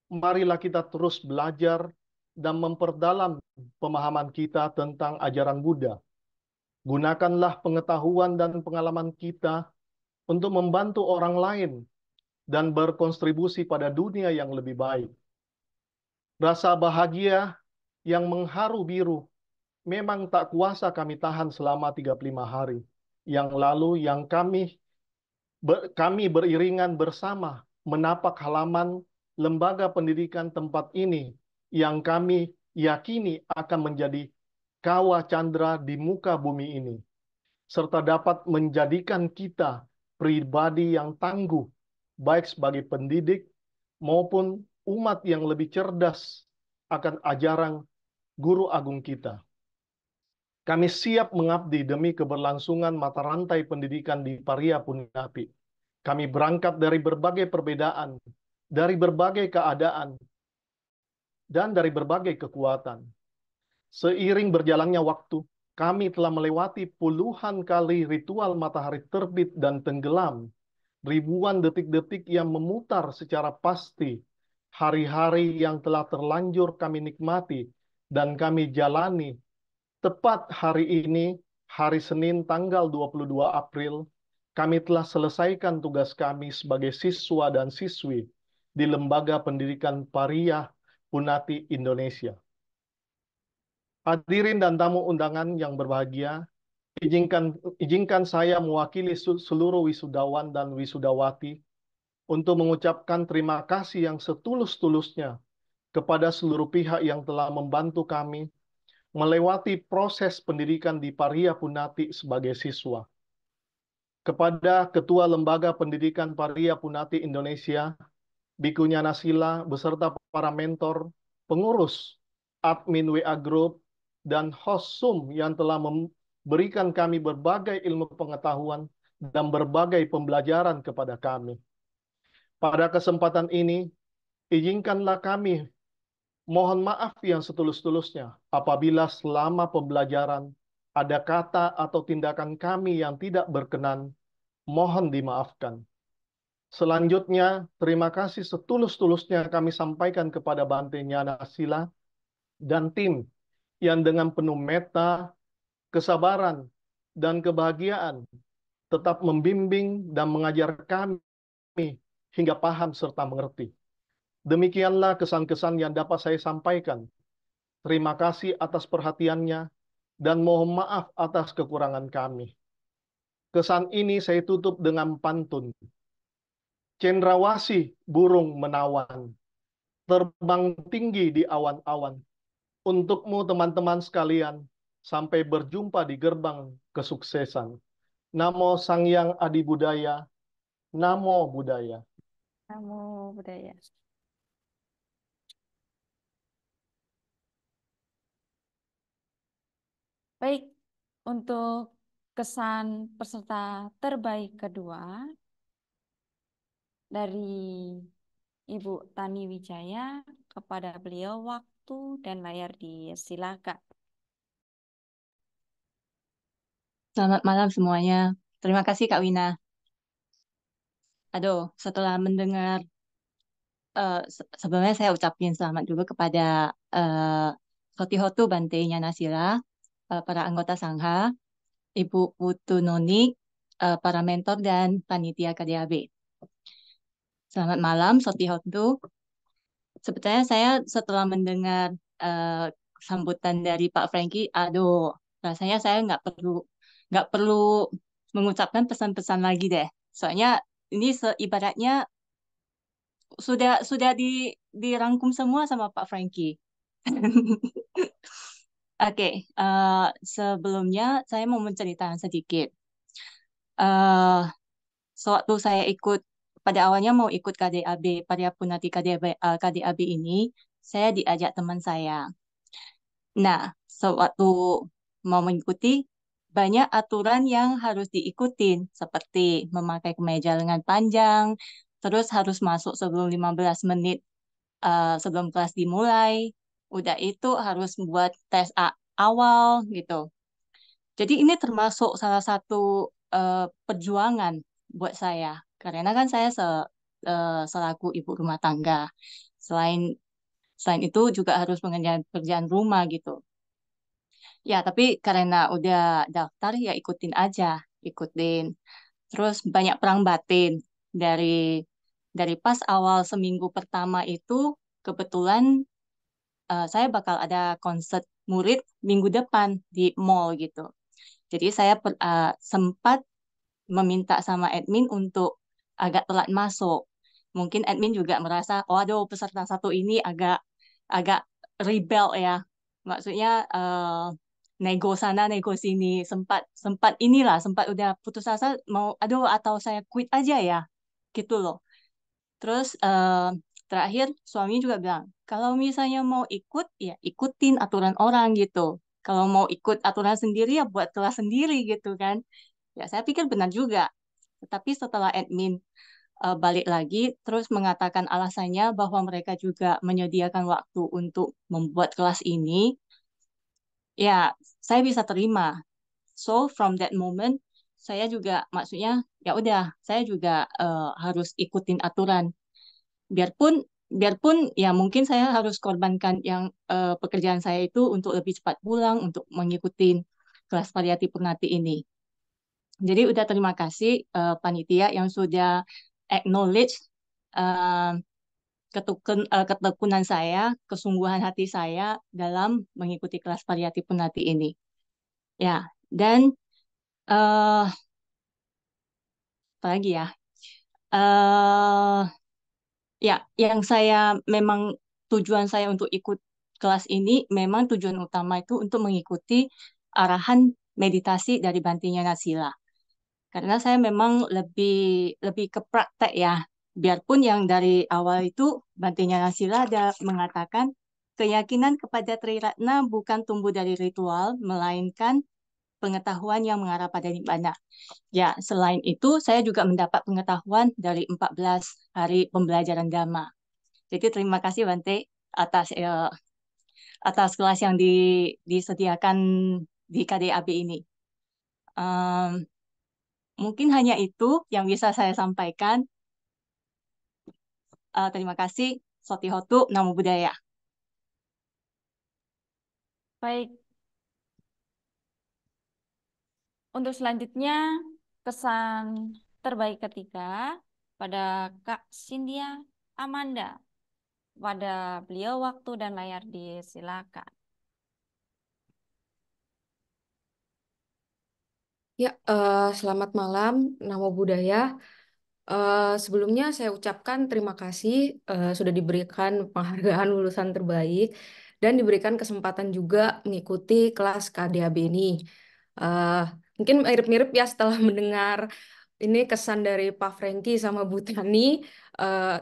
Marilah kita terus belajar dan memperdalam pemahaman kita tentang ajaran Buddha. Gunakanlah pengetahuan dan pengalaman kita untuk membantu orang lain dan berkontribusi pada dunia yang lebih baik. Rasa bahagia yang mengharu biru memang tak kuasa kami tahan selama 35 hari. Yang lalu yang kami beriringan bersama menapak halaman lembaga pendidikan tempat ini yang kami yakini akan menjadi kawah candra di muka bumi ini, serta dapat menjadikan kita pribadi yang tangguh, baik sebagai pendidik maupun umat yang lebih cerdas akan ajaran Guru Agung kita. Kami siap mengabdi demi keberlangsungan mata rantai pendidikan di Paria Punati. Kami berangkat dari berbagai perbedaan, dari berbagai keadaan, dan dari berbagai kekuatan. Seiring berjalannya waktu, kami telah melewati puluhan kali ritual matahari terbit dan tenggelam, ribuan detik-detik yang memutar secara pasti, hari-hari yang telah terlanjur kami nikmati dan kami jalani. Tepat hari ini, hari Senin tanggal 22 April, Kami telah selesaikan tugas kami sebagai siswa dan siswi di Lembaga Pendidikan Pariah Punati Indonesia. Hadirin dan tamu undangan yang berbahagia, izinkan saya mewakili seluruh wisudawan dan wisudawati untuk mengucapkan terima kasih yang setulus-tulusnya kepada seluruh pihak yang telah membantu kami melewati proses pendidikan di Pariah Punati sebagai siswa. Kepada Ketua Lembaga Pendidikan Pariah Punati Indonesia, Biku Nyana Sila, beserta para mentor, pengurus, admin WA Group, dan host Zoom yang telah memberikan kami berbagai ilmu pengetahuan dan berbagai pembelajaran kepada kami. Pada kesempatan ini, izinkanlah kami mohon maaf yang setulus-tulusnya apabila selama pembelajaran ada kata atau tindakan kami yang tidak berkenan, mohon dimaafkan. Selanjutnya, terima kasih setulus-tulusnya kami sampaikan kepada Bante Nyana Sila dan tim yang dengan penuh meta, kesabaran, dan kebahagiaan tetap membimbing dan mengajar kami hingga paham serta mengerti. Demikianlah kesan-kesan yang dapat saya sampaikan. Terima kasih atas perhatiannya dan mohon maaf atas kekurangan kami. Kesan ini saya tutup dengan pantun. Cendrawasih burung menawan, terbang tinggi di awan-awan. Untukmu teman-teman sekalian, sampai berjumpa di gerbang kesuksesan. Namo Sangyang Adi Budaya, Namo Buddhaya. Namo Buddhaya. Baik, untuk kesan peserta terbaik kedua dari Ibu Tani Wijaya, kepada beliau waktu dan layar disilakan. Selamat malam semuanya. Terima kasih Kak Wina. Aduh, setelah mendengar, sebelumnya saya ucapin selamat dulu kepada Sotihotu Bante Nyana Sila, para anggota Sangha, Ibu Putu Noni, para mentor dan panitia KDAB. Selamat malam Sotihotu. Sebetulnya saya setelah mendengar sambutan dari Pak Franky, aduh, rasanya saya nggak perlu mengucapkan pesan-pesan lagi deh. Soalnya ini ibaratnya sudah dirangkum semua sama Pak Franky. Oke, sebelumnya saya mau menceritakan sedikit. Sewaktu saya pada awalnya mau ikut KDAB, Pariah Punati KDAB ini, saya diajak teman saya. Nah, sewaktu mau mengikuti, banyak aturan yang harus diikutin, seperti memakai kemeja lengan panjang, terus harus masuk sebelum 15 menit sebelum kelas dimulai, udah itu harus buat tes awal gitu. Jadi ini termasuk salah satu perjuangan buat saya, karena kan saya selaku ibu rumah tangga. Selain itu juga harus mengerjakan pekerjaan rumah gitu. Ya, tapi karena udah daftar ya ikutin. Terus banyak perang batin dari pas awal seminggu pertama itu kebetulan saya bakal ada konser murid minggu depan di mall gitu. Jadi saya sempat meminta sama admin untuk agak telat masuk. Mungkin admin juga merasa, waduh peserta satu ini agak agak rebel ya. Maksudnya nego sana nego sini, sempat udah putus asa mau aduh atau saya quit aja ya gitu loh. Terus terakhir suami juga bilang kalau misalnya mau ikut ya ikutin aturan orang gitu, kalau mau ikut aturan sendiri ya buat kelas sendiri gitu kan. Ya saya pikir benar juga, tetapi setelah admin balik lagi terus mengatakan alasannya bahwa mereka juga menyediakan waktu untuk membuat kelas ini, ya saya bisa terima. So from that moment saya juga maksudnya ya udah saya juga harus ikutin aturan. Biarpun ya mungkin saya harus korbankan yang pekerjaan saya itu untuk lebih cepat pulang untuk mengikuti kelas Pariyati Purnati ini. Jadi udah terima kasih panitia yang sudah acknowledge eh, ketekunan saya, kesungguhan hati saya dalam mengikuti kelas variatif Punati ini. Ya, dan eh apa lagi ya? eh Ya, yang saya memang tujuan saya untuk ikut kelas ini memang tujuan utama itu untuk mengikuti arahan meditasi dari Bantinya Nasila. Karena saya memang lebih lebih ke praktek ya. Biarpun yang dari awal itu Bantinya Nasila ada mengatakan keyakinan kepada Triratna bukan tumbuh dari ritual, melainkan pengetahuan yang mengarah pada nibbana. Ya, selain itu saya juga mendapat pengetahuan dari 14 hari pembelajaran Dhamma. Jadi terima kasih Bante atas kelas yang disediakan di KDAB ini. Em, Mungkin hanya itu yang bisa saya sampaikan. Terima kasih. Sotihotu, Namo Buddhaya. Baik, untuk selanjutnya kesan terbaik ketiga pada Kak Cynthia Amanda. Pada beliau waktu dan layar disilakan. Ya, selamat malam, Namo Buddhaya. Sebelumnya saya ucapkan terima kasih sudah diberikan penghargaan lulusan terbaik dan diberikan kesempatan juga mengikuti kelas KDAB ini. Eh, Mungkin mirip-mirip ya setelah mendengar ini kesan dari Pak Franky sama Bu Tani.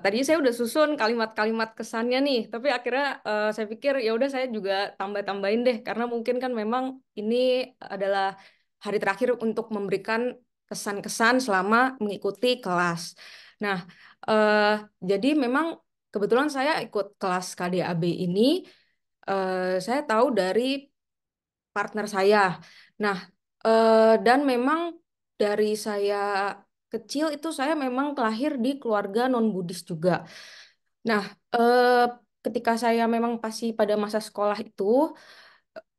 Tadi saya udah susun kalimat-kalimat kesannya nih, tapi akhirnya saya pikir ya udah saya juga tambah-tambahin deh karena mungkin kan memang ini adalah hari terakhir untuk memberikan kesan-kesan selama mengikuti kelas. Nah, eh, jadi memang kebetulan saya ikut kelas KDAB ini, saya tahu dari partner saya. Nah, dan memang dari saya kecil itu saya memang lahir di keluarga non-Buddhis juga. Nah, ketika saya memang pasti pada masa sekolah itu,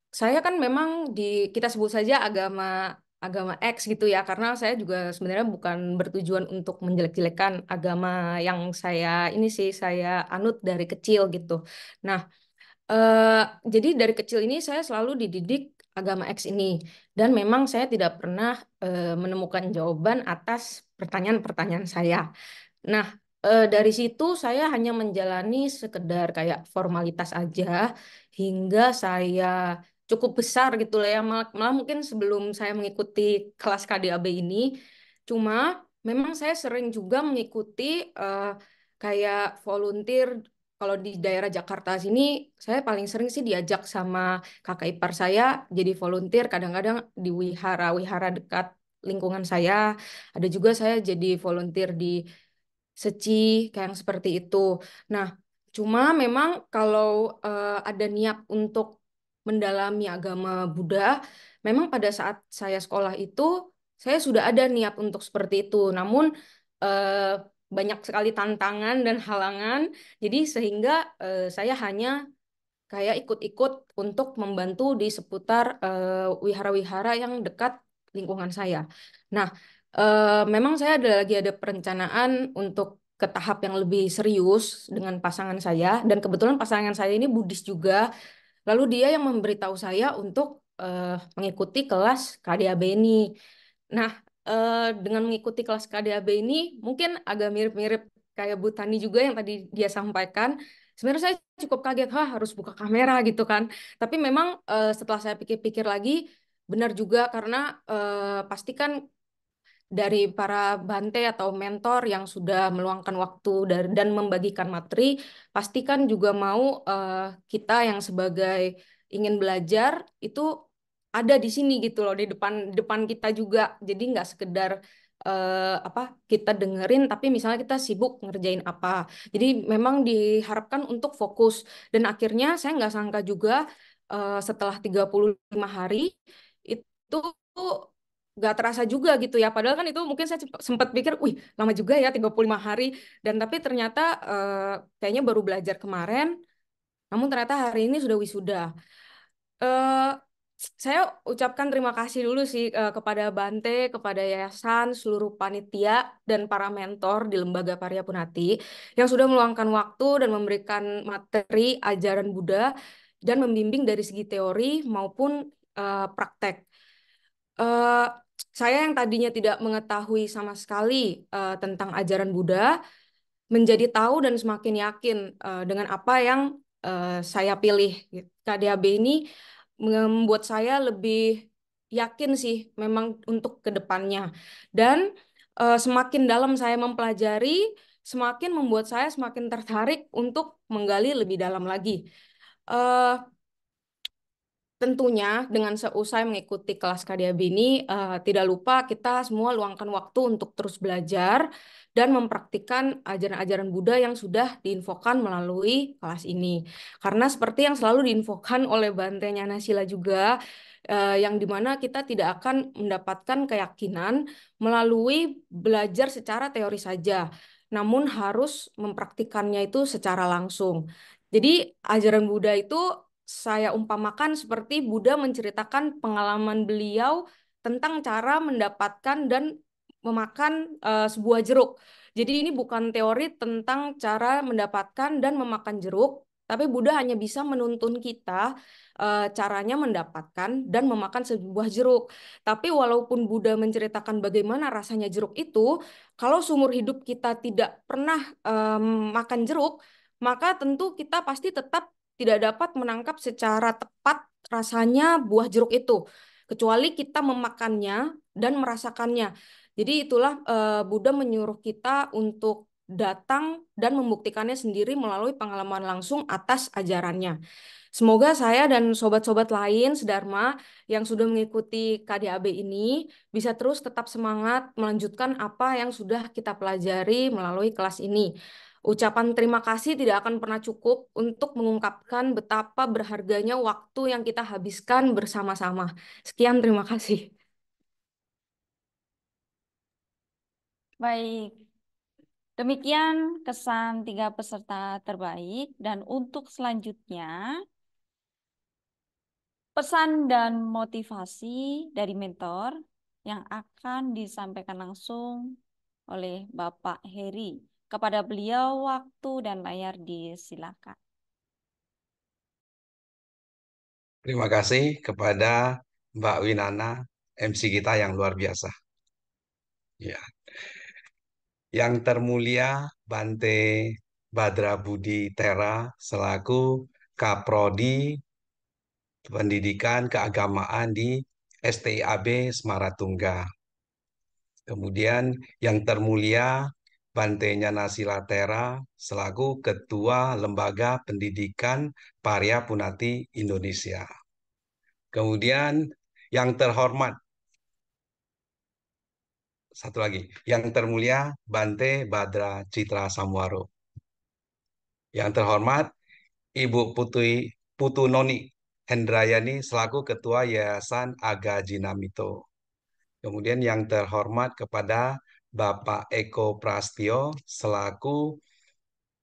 saya kan memang kita sebut saja agama agama X gitu ya, karena saya juga sebenarnya bukan bertujuan untuk menjelek-jelekan agama yang saya anut dari kecil gitu. Nah, eh, jadi dari kecil ini saya selalu dididik agama X ini, dan memang saya tidak pernah menemukan jawaban atas pertanyaan-pertanyaan saya. Nah, dari situ saya hanya menjalani sekedar kayak formalitas aja hingga saya cukup besar gitu lah ya. Malah mungkin sebelum saya mengikuti kelas KDAB ini, cuma memang saya sering juga mengikuti eh, kayak volunteer. Kalau di daerah Jakarta sini, saya paling sering sih diajak sama kakak ipar saya jadi volunteer. Kadang-kadang di wihara-wihara dekat lingkungan saya. Ada juga saya jadi volunteer di Seci, kayak yang seperti itu. Nah, cuma memang kalau ada niat untuk mendalami agama Buddha, memang pada saat saya sekolah itu, saya sudah ada niat untuk seperti itu. Namun, eh, banyak sekali tantangan dan halangan, jadi sehingga saya hanya kayak ikut-ikut untuk membantu di seputar wihara-wihara yang dekat lingkungan saya. Nah, memang saya lagi ada perencanaan untuk ke tahap yang lebih serius dengan pasangan saya, dan kebetulan pasangan saya ini Buddhis juga. Lalu dia yang memberitahu saya untuk mengikuti kelas KDAB ini. Nah, dengan mengikuti kelas KDAB ini mungkin agak mirip-mirip kayak Bu Tani juga yang tadi dia sampaikan. Sebenarnya saya cukup kaget, harus buka kamera gitu kan. Tapi memang setelah saya pikir-pikir lagi, benar juga karena pasti kan dari para bante atau mentor yang sudah meluangkan waktu dan membagikan materi, pastikan juga mau kita yang sebagai ingin belajar itu ada di sini gitu loh, di depan depan kita juga. Jadi nggak sekedar apa kita dengerin, tapi misalnya kita sibuk ngerjain apa. Jadi memang diharapkan untuk fokus. Dan akhirnya saya nggak sangka juga setelah 35 hari itu nggak terasa juga gitu ya. Padahal kan itu mungkin saya sempat pikir, wih lama juga ya 35 hari. Dan tapi ternyata kayaknya baru belajar kemarin, namun ternyata hari ini sudah wisuda. Eh, saya ucapkan terima kasih dulu sih kepada Bante, kepada yayasan, seluruh panitia dan para mentor di Lembaga Parya Punati yang sudah meluangkan waktu dan memberikan materi ajaran Buddha dan membimbing dari segi teori maupun praktek. Eh, saya yang tadinya tidak mengetahui sama sekali tentang ajaran Buddha menjadi tahu dan semakin yakin dengan apa yang saya pilih. KDAB ini membuat saya lebih yakin sih memang untuk ke depannya. Dan semakin dalam saya mempelajari, semakin membuat saya semakin tertarik untuk menggali lebih dalam lagi. Eh, Tentunya dengan seusai mengikuti kelas KDAB ini, tidak lupa kita semua luangkan waktu untuk terus belajar dan mempraktikkan ajaran-ajaran Buddha yang sudah diinfokan melalui kelas ini. Karena seperti yang selalu diinfokan oleh Bante Nyanasila juga, yang dimana kita tidak akan mendapatkan keyakinan melalui belajar secara teori saja, namun harus mempraktikkannya itu secara langsung. Jadi ajaran Buddha itu saya umpamakan seperti Buddha menceritakan pengalaman beliau tentang cara mendapatkan dan memakan sebuah jeruk. Jadi ini bukan teori tentang cara mendapatkan dan memakan jeruk, tapi Buddha hanya bisa menuntun kita caranya mendapatkan dan memakan sebuah jeruk. Tapi walaupun Buddha menceritakan bagaimana rasanya jeruk itu, kalau seumur hidup kita tidak pernah makan jeruk, maka tentu kita pasti tetap tidak dapat menangkap secara tepat rasanya buah jeruk itu, kecuali kita memakannya dan merasakannya. Jadi itulah Buddha menyuruh kita untuk datang dan membuktikannya sendiri melalui pengalaman langsung atas ajarannya. Semoga saya dan sobat-sobat lain sedharma yang sudah mengikuti KDAB ini bisa terus tetap semangat melanjutkan apa yang sudah kita pelajari melalui kelas ini. Ucapan terima kasih tidak akan pernah cukup untuk mengungkapkan betapa berharganya waktu yang kita habiskan bersama-sama. Sekian, terima kasih. Baik, demikian kesan 3 peserta terbaik. Dan untuk selanjutnya, pesan dan motivasi dari mentor yang akan disampaikan langsung oleh Bapak Heri. Kepada beliau, waktu dan layar disilakan. Terima kasih kepada Mbak Winana, MC kita yang luar biasa. Ya. Yang termulia Bante Badra Budi Tera selaku Kaprodi Pendidikan Keagamaan di STIAB Semaratungga. Kemudian yang termulia Bante Nyanasila Tera selaku Ketua Lembaga Pendidikan Parya Punati Indonesia. Kemudian yang terhormat, satu lagi, yang termulia Bante Badra Citra Samwaro. Yang terhormat Ibu Putu Noni Hendrayani selaku Ketua Yayasan Aga Jinamito. Kemudian yang terhormat kepada Bapak Eko Prastio selaku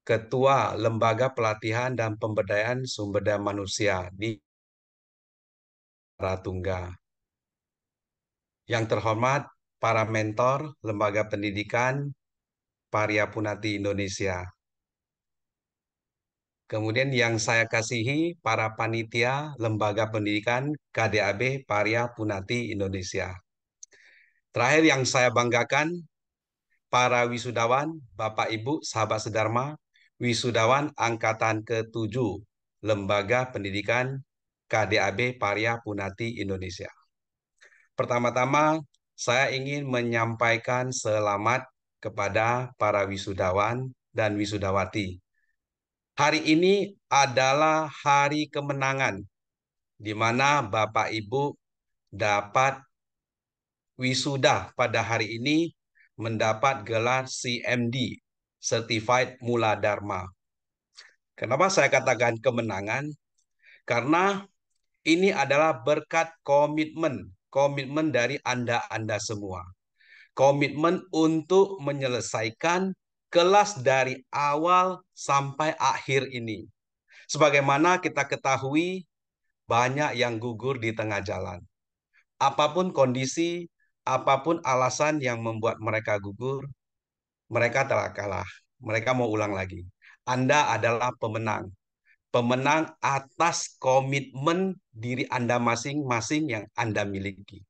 Ketua Lembaga Pelatihan dan Pemberdayaan Sumber Daya Manusia di Ratungga. Yang terhormat para mentor Lembaga Pendidikan Parya Punati Indonesia. Kemudian yang saya kasihi para panitia Lembaga Pendidikan KDAB Parya Punati Indonesia. Terakhir yang saya banggakan, para wisudawan, Bapak Ibu, sahabat sedharma, wisudawan angkatan ke-7 Lembaga Pendidikan KDAB Parya Punati Indonesia. Pertama-tama, saya ingin menyampaikan selamat kepada para wisudawan dan wisudawati. Hari ini adalah hari kemenangan, di mana Bapak Ibu dapat wisuda pada hari ini mendapat gelar CMD, Certified Mula Dharma. Kenapa saya katakan kemenangan? Karena ini adalah berkat komitmen dari Anda semua. Komitmen untuk menyelesaikan kelas dari awal sampai akhir ini. Sebagaimana kita ketahui banyak yang gugur di tengah jalan. Apapun kondisi, apapun alasan yang membuat mereka gugur, mereka telah kalah. Mereka mau ulang lagi. Anda adalah pemenang. Pemenang atas komitmen diri Anda masing-masing yang Anda miliki.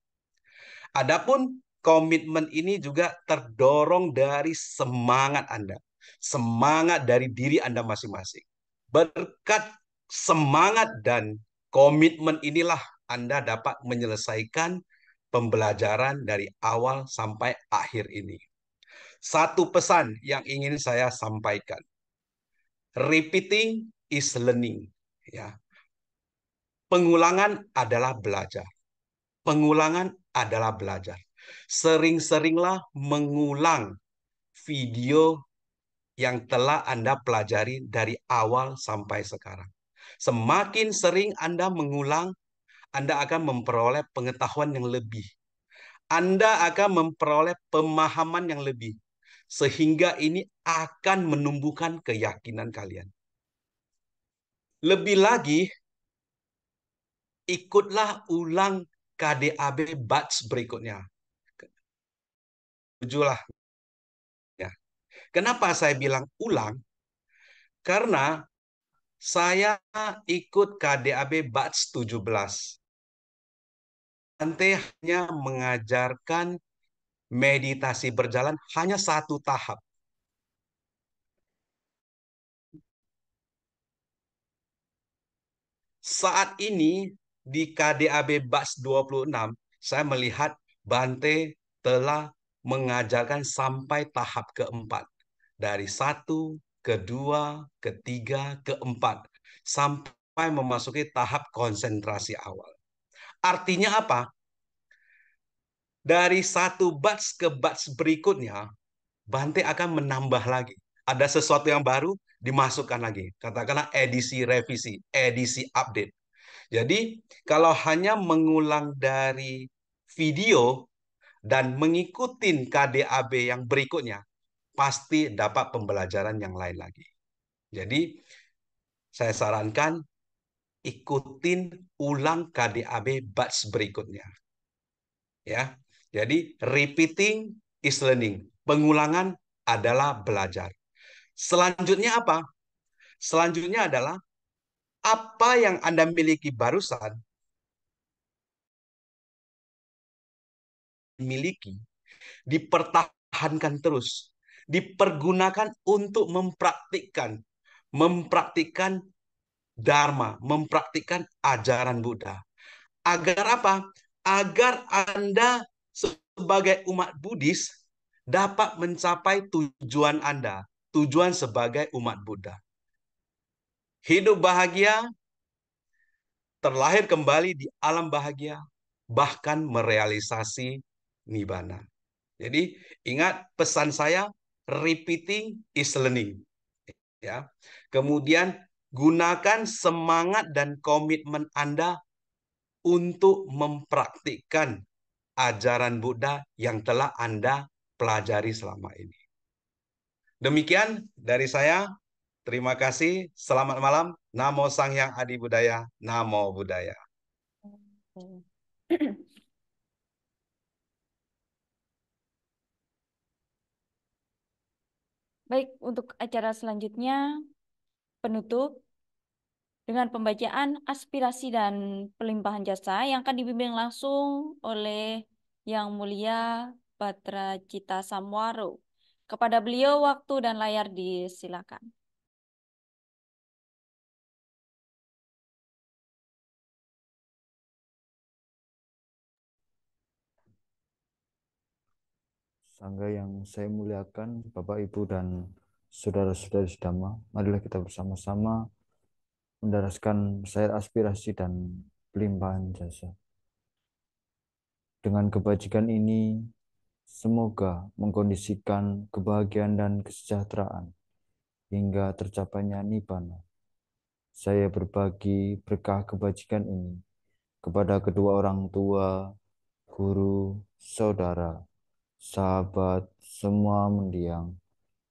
Adapun komitmen ini juga terdorong dari semangat Anda. Semangat dari diri Anda masing-masing. Berkat semangat dan komitmen inilah Anda dapat menyelesaikan pembelajaran dari awal sampai akhir ini. Satu pesan yang ingin saya sampaikan. Repeating is learning. Ya. Pengulangan adalah belajar. Pengulangan adalah belajar. Sering-seringlah mengulang video yang telah Anda pelajari dari awal sampai sekarang. Semakin sering Anda mengulang, Anda akan memperoleh pengetahuan yang lebih. Anda akan memperoleh pemahaman yang lebih. Sehingga ini akan menumbuhkan keyakinan kalian. Lebih lagi, ikutlah ulang KDAB batch berikutnya. Tujulah. Ya. Kenapa saya bilang ulang? Karena saya ikut KDAB batch 17. Ante hanya mengajarkan meditasi berjalan hanya satu tahap. Saat ini di KDAB batch 26, saya melihat Bante telah mengajarkan sampai tahap keempat. Dari 1, kedua, ketiga, keempat. Sampai memasuki tahap konsentrasi awal. Artinya apa? Dari satu batch ke batch berikutnya, Bante akan menambah lagi. Ada sesuatu yang baru, dimasukkan lagi. Katakanlah edisi revisi, edisi update. Jadi, kalau hanya mengulang dari video dan mengikuti KDAB yang berikutnya, pasti dapat pembelajaran yang lain lagi. Jadi, saya sarankan ikutin ulang KDAB batch berikutnya. Ya. Jadi, repeating is learning. Pengulangan adalah belajar. Selanjutnya apa? Selanjutnya adalah apa yang Anda miliki barusan miliki dipertahankan terus, dipergunakan untuk mempraktikkan Dharma, mempraktikkan ajaran Buddha. Agar apa? Agar Anda sebagai umat Buddhis dapat mencapai tujuan Anda, tujuan sebagai umat Buddha. Hidup bahagia, terlahir kembali di alam bahagia, bahkan merealisasi nibbana. Jadi ingat pesan saya, repeating is learning. Ya. Kemudian gunakan semangat dan komitmen Anda untuk mempraktikkan ajaran Buddha yang telah Anda pelajari selama ini. Demikian dari saya. Terima kasih. Selamat malam. Namo Sang Hyang Adi Budaya. Namo Buddhaya. Baik, untuk acara selanjutnya, penutup dengan pembacaan aspirasi dan pelimpahan jasa yang akan dibimbing langsung oleh Yang Mulia Batra Cita Samwaro. Kepada beliau waktu dan layar disilakan. Sangga yang saya muliakan, Bapak, Ibu, dan saudara-saudari sedama, marilah kita bersama-sama mendaraskan syair aspirasi dan pelimpahan jasa. Dengan kebajikan ini, semoga mengkondisikan kebahagiaan dan kesejahteraan hingga tercapainya nibbana. Saya berbagi berkah kebajikan ini kepada kedua orang tua, guru, saudara, sahabat, semua mendiang,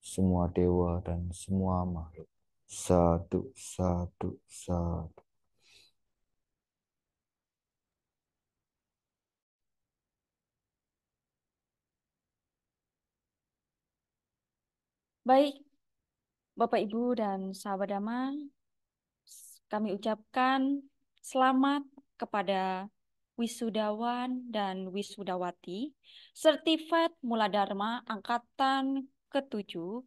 semua dewa, dan semua makhluk. Sadu, sadu, sadu. Baik, Bapak Ibu dan sahabat Dhamma, kami ucapkan selamat kepada wisudawan dan wisudawati Sertifikat Mula Dharma Angkatan ke-7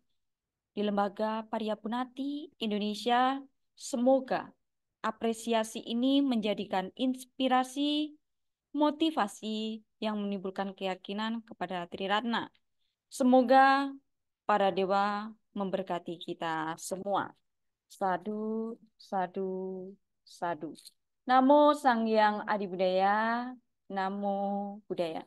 di Lembaga Paryapunati Indonesia. Semoga apresiasi ini menjadikan inspirasi, motivasi yang menimbulkan keyakinan kepada Triratna. Semoga para dewa memberkati kita semua. Sadu, sadu, sadu. Namo Sang Hyang Adi Budaya, Namo Buddhaya.